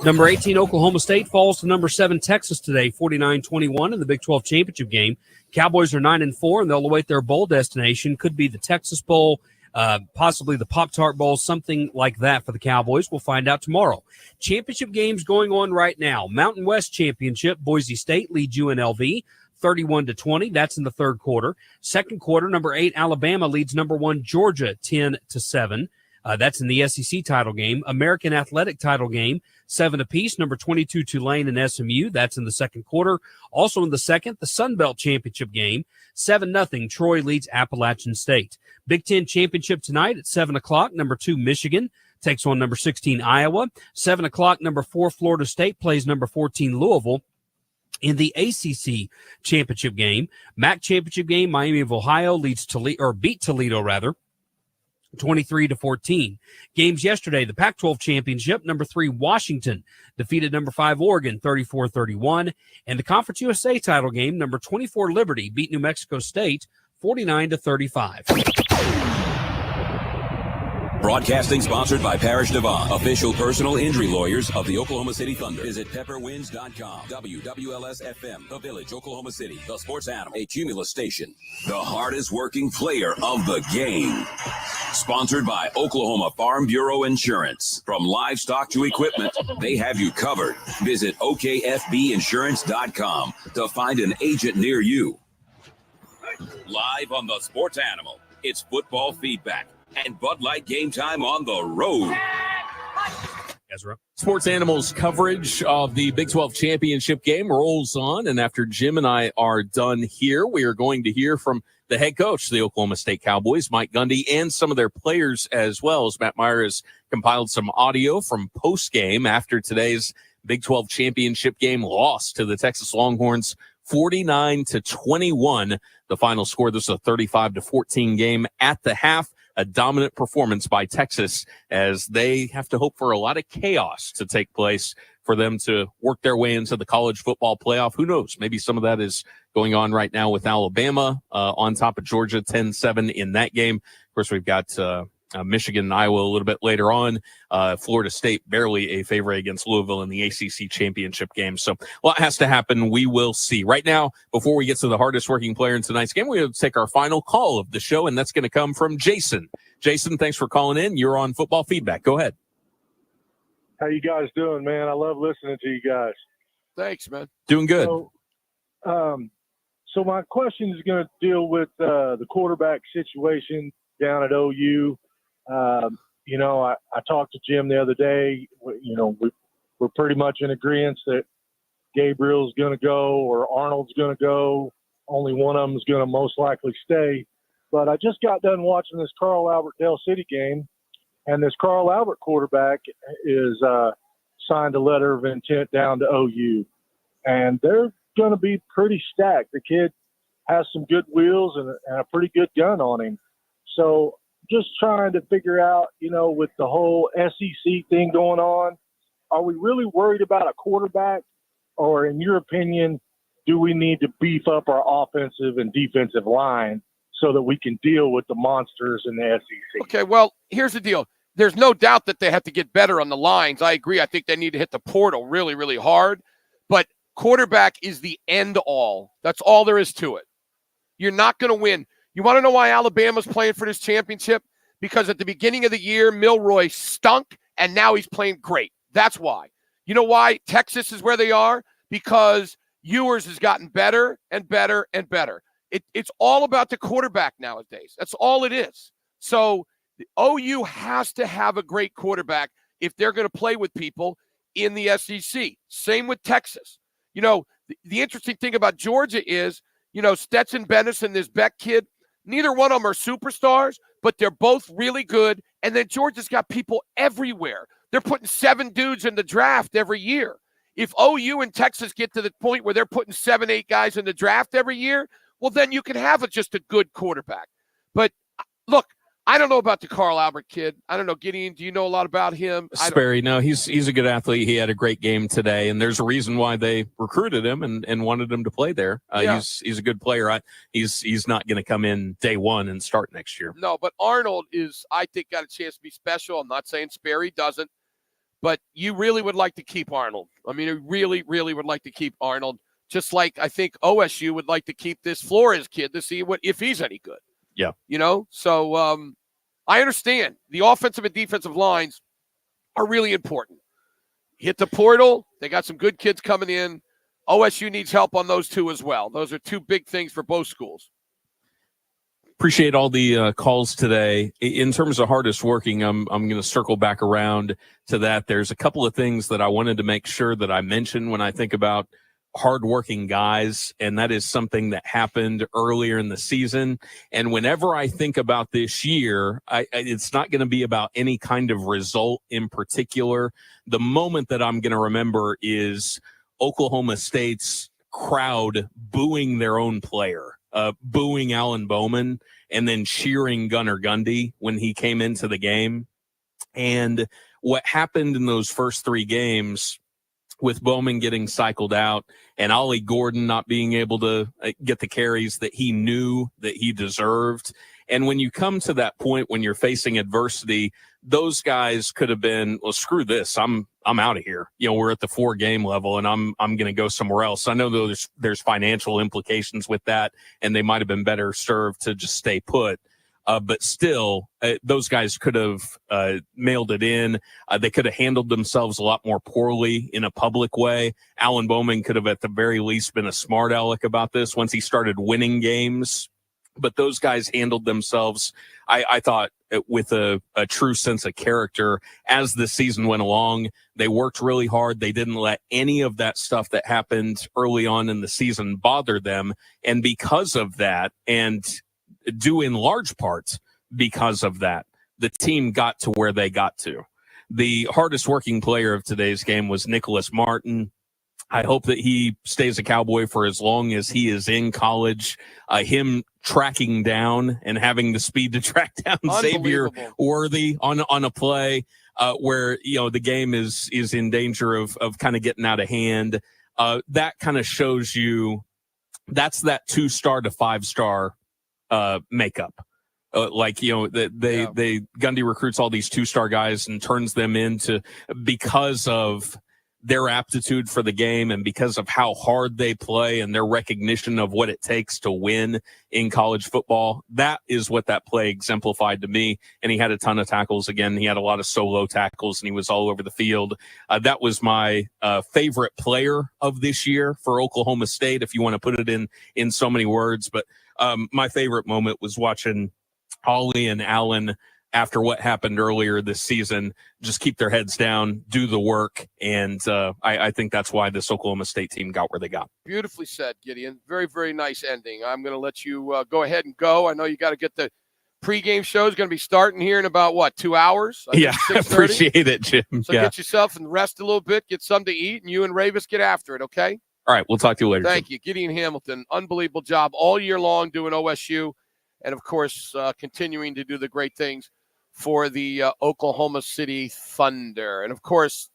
Number 18, Oklahoma State falls to number 7, Texas today, 49-21 in the Big 12 championship game. Cowboys are 9-4, and they'll await their bowl destination. Could be the Texas Bowl, possibly the Pop-Tart Bowl, something like that for the Cowboys. We'll find out tomorrow. Championship games going on right now. Mountain West Championship, Boise State leads UNLV 31-20. That's in the third quarter. Second quarter, number 8, Alabama leads number 1, Georgia 10-7. That's in the SEC title game. American Athletic title game, 7 apiece. Number 22, Tulane and SMU. That's in the second quarter. Also in the second, the Sun Belt Championship game, 7-0. Troy leads Appalachian State. Big Ten Championship tonight at 7 o'clock. Number 2, Michigan takes on number 16, Iowa. 7 o'clock, number 4, Florida State plays number 14, Louisville. In the ACC Championship game, MAC Championship game, Miami of Ohio leads beat Toledo, 23-14. Games yesterday, the Pac-12 Championship, number 3, Washington defeated number 5, Oregon, 34-31. And the Conference USA title game, number 24, Liberty beat New Mexico State, 49-35. Broadcasting sponsored by Parish Devon, official personal injury lawyers of the Oklahoma City Thunder. Visit pepperwinds.com. WWLS-FM, The Village, Oklahoma City, the Sports Animal, a Cumulus station. The hardest working player of the game. Sponsored by Oklahoma Farm Bureau Insurance. From livestock to equipment, they have you covered. Visit okfbinsurance.com to find an agent near you. Live on the Sports Animal, it's football feedback and Bud Light game time on the road. Ezra. Sports Animals coverage of the Big 12 championship game rolls on, and after Jim and I are done here, we are going to hear from the head coach of the Oklahoma State Cowboys, Mike Gundy, and some of their players as well, as Matt Meyer has compiled some audio from postgame after today's Big 12 championship game loss to the Texas Longhorns, 49-21. The final score, this is a 35-14 game at the half. A dominant performance by Texas as they have to hope for a lot of chaos to take place for them to work their way into the college football playoff. Who knows? Maybe some of that is going on right now with Alabama on top of Georgia, 10-7 in that game. Of course, we've got Michigan and Iowa a little bit later on. Florida State barely a favorite against Louisville in the ACC championship game. So a lot has to happen. We will see. Right now, before we get to the hardest working player in tonight's game, we'll take our final call of the show, and that's going to come from Jason. Jason, thanks for calling in. You're on Football Feedback. Go ahead. How you guys doing, man? I love listening to you guys. Thanks, man. Doing good. So my question is going to deal with the quarterback situation down at OU. I talked to Jim the other day. We're pretty much in agreement that Gabriel's going to go or Arnold's going to go. Only one of them is going to most likely stay. But I just got done watching this Carl Albert Dale City game, and this Carl Albert quarterback is signed a letter of intent down to OU. And they're going to be pretty stacked. The kid has some good wheels and a pretty good gun on him. So just trying to figure out, with the whole SEC thing going on, are we really worried about a quarterback? Or in your opinion, do we need to beef up our offensive and defensive line so that we can deal with the monsters in the SEC? Okay, well, here's the deal. There's no doubt that they have to get better on the lines. I agree. I think they need to hit the portal really, really hard. But quarterback is the end all. That's all there is to it. You're not going to win. You want to know why Alabama's playing for this championship? Because at the beginning of the year, Milroy stunk, and now he's playing great. That's why. You know why Texas is where they are? Because Ewers has gotten better and better and better. It's all about the quarterback nowadays. That's all it is. So the OU has to have a great quarterback if they're going to play with people in the SEC. Same with Texas. The interesting thing about Georgia is, Stetson Bennett and this Beck kid, neither one of them are superstars, but they're both really good. And then Georgia's got people everywhere. They're putting 7 dudes in the draft every year. If OU and Texas get to the point where they're putting 7, 8 guys in the draft every year, well, then you can have just a good quarterback. But look, I don't know about the Carl Albert kid. I don't know. Gideon, do you know a lot about him? Sperry, no, he's a good athlete. He had a great game today, and there's a reason why they recruited him and wanted him to play there. He's a good player. He's not going to come in day one and start next year. No, but Arnold is, I think, got a chance to be special. I'm not saying Sperry doesn't, but you really would like to keep Arnold. I mean, you really, really would like to keep Arnold, just like I think OSU would like to keep this Flores kid to see if he's any good. Yeah. So I understand the offensive and defensive lines are really important. Hit the portal. They got some good kids coming in. OSU needs help on those two as well. Those are two big things for both schools. Appreciate all the calls today. In terms of hardest working, I'm going to circle back around to that. There's a couple of things that I wanted to make sure that I mention when I think about hardworking guys, and that is something that happened earlier in the season. And whenever I think about this year, it's not going to be about any kind of result in particular. The moment that I'm going to remember is Oklahoma State's crowd booing their own player, booing Alan Bowman, and then cheering Gunnar Gundy when he came into the game. And what happened in those first 3 games, with Bowman getting cycled out and Ollie Gordon not being able to get the carries that he knew that he deserved. And when you come to that point when you're facing adversity, those guys could have been, well, screw this. I'm out of here. We're at the 4-game level and I'm going to go somewhere else. I know there's financial implications with that, and they might have been better served to just stay put. But still, those guys could have mailed it in. They could have handled themselves a lot more poorly in a public way. Alan Bowman could have at the very least been a smart aleck about this once he started winning games. But those guys handled themselves, I thought, with a true sense of character as the season went along. They worked really hard. They didn't let any of that stuff that happened early on in the season bother them. And because of that, and due in large part because of that, the team got to where they got to. The hardest working player of today's game was Nicholas Martin. I hope that he stays a Cowboy for as long as he is in college. Him tracking down and having the speed to track down Xavier Worthy on a play where the game is in danger of kind of getting out of hand. That kind of shows you that's that 2-star to 5-star makeup. Gundy recruits all these 2-star guys and turns them into, because of their aptitude for the game and because of how hard they play and their recognition of what it takes to win in college football, that is what that play exemplified to me. And he had a ton of tackles. Again, he had a lot of solo tackles and he was all over the field. That was my favorite player of this year for Oklahoma State, if you want to put it in so many words. But my favorite moment was watching Ollie and Allen, after what happened earlier this season, just keep their heads down, do the work. And I think that's why this Oklahoma State team got where they got. Beautifully said, Gideon. Very, very nice ending. I'm going to let you go ahead and go. I know you got to get the pregame show is going to be starting here in about, 2 hours? Yeah, I appreciate it, Jim. So get yourself and rest a little bit, get something to eat, and you and Ravis get after it, okay? All right, we'll talk to you later. Thank you. Gideon Hamilton, unbelievable job all year long doing OSU and, of course, continuing to do the great things for the Oklahoma City Thunder. And, of course,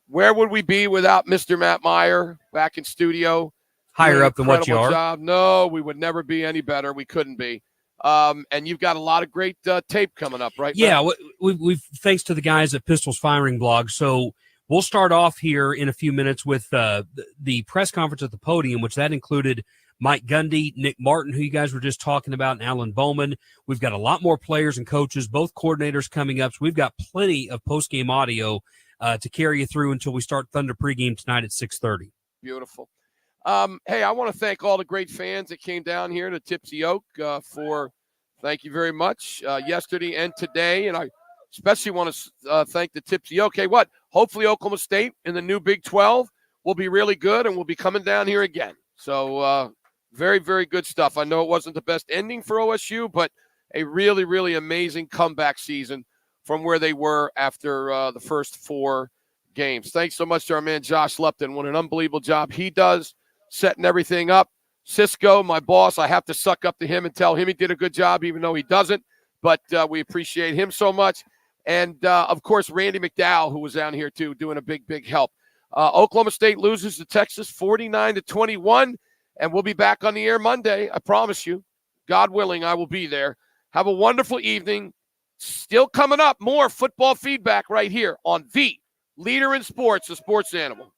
where would we be without Mr. Matt Meyer back in studio? Higher up than what you are. Job. No, we would never be any better. We couldn't be. And you've got a lot of great tape coming up, right? Yeah, we've thanks to the guys at Pistols Firing Blog. So we'll start off here in a few minutes with the press conference at the podium, which that included Mike Gundy, Nick Martin, who you guys were just talking about, and Alan Bowman. We've got a lot more players and coaches, both coordinators coming up. So we've got plenty of post-game audio to carry you through until we start Thunder pregame tonight at 6:30. Beautiful. Hey, I want to thank all the great fans that came down here to Tipsy Oak thank you very much yesterday and today. And I especially want to thank the Tipsy Oak. Hey, hopefully Oklahoma State in the new Big 12 will be really good and we'll be coming down here again. So very, very good stuff. I know it wasn't the best ending for OSU, but a really, really amazing comeback season from where they were after the first 4 games. Thanks so much to our man Josh Lupton. What an unbelievable job he does setting everything up. Cisco, my boss, I have to suck up to him and tell him he did a good job, even though he doesn't. But we appreciate him so much. And, of course, Randy McDowell, who was down here, too, doing a big, big help. Oklahoma State loses to Texas 49-21. And we'll be back on the air Monday. I promise you. God willing, I will be there. Have a wonderful evening. Still coming up, more football feedback right here on the leader in sports, the Sports Animal.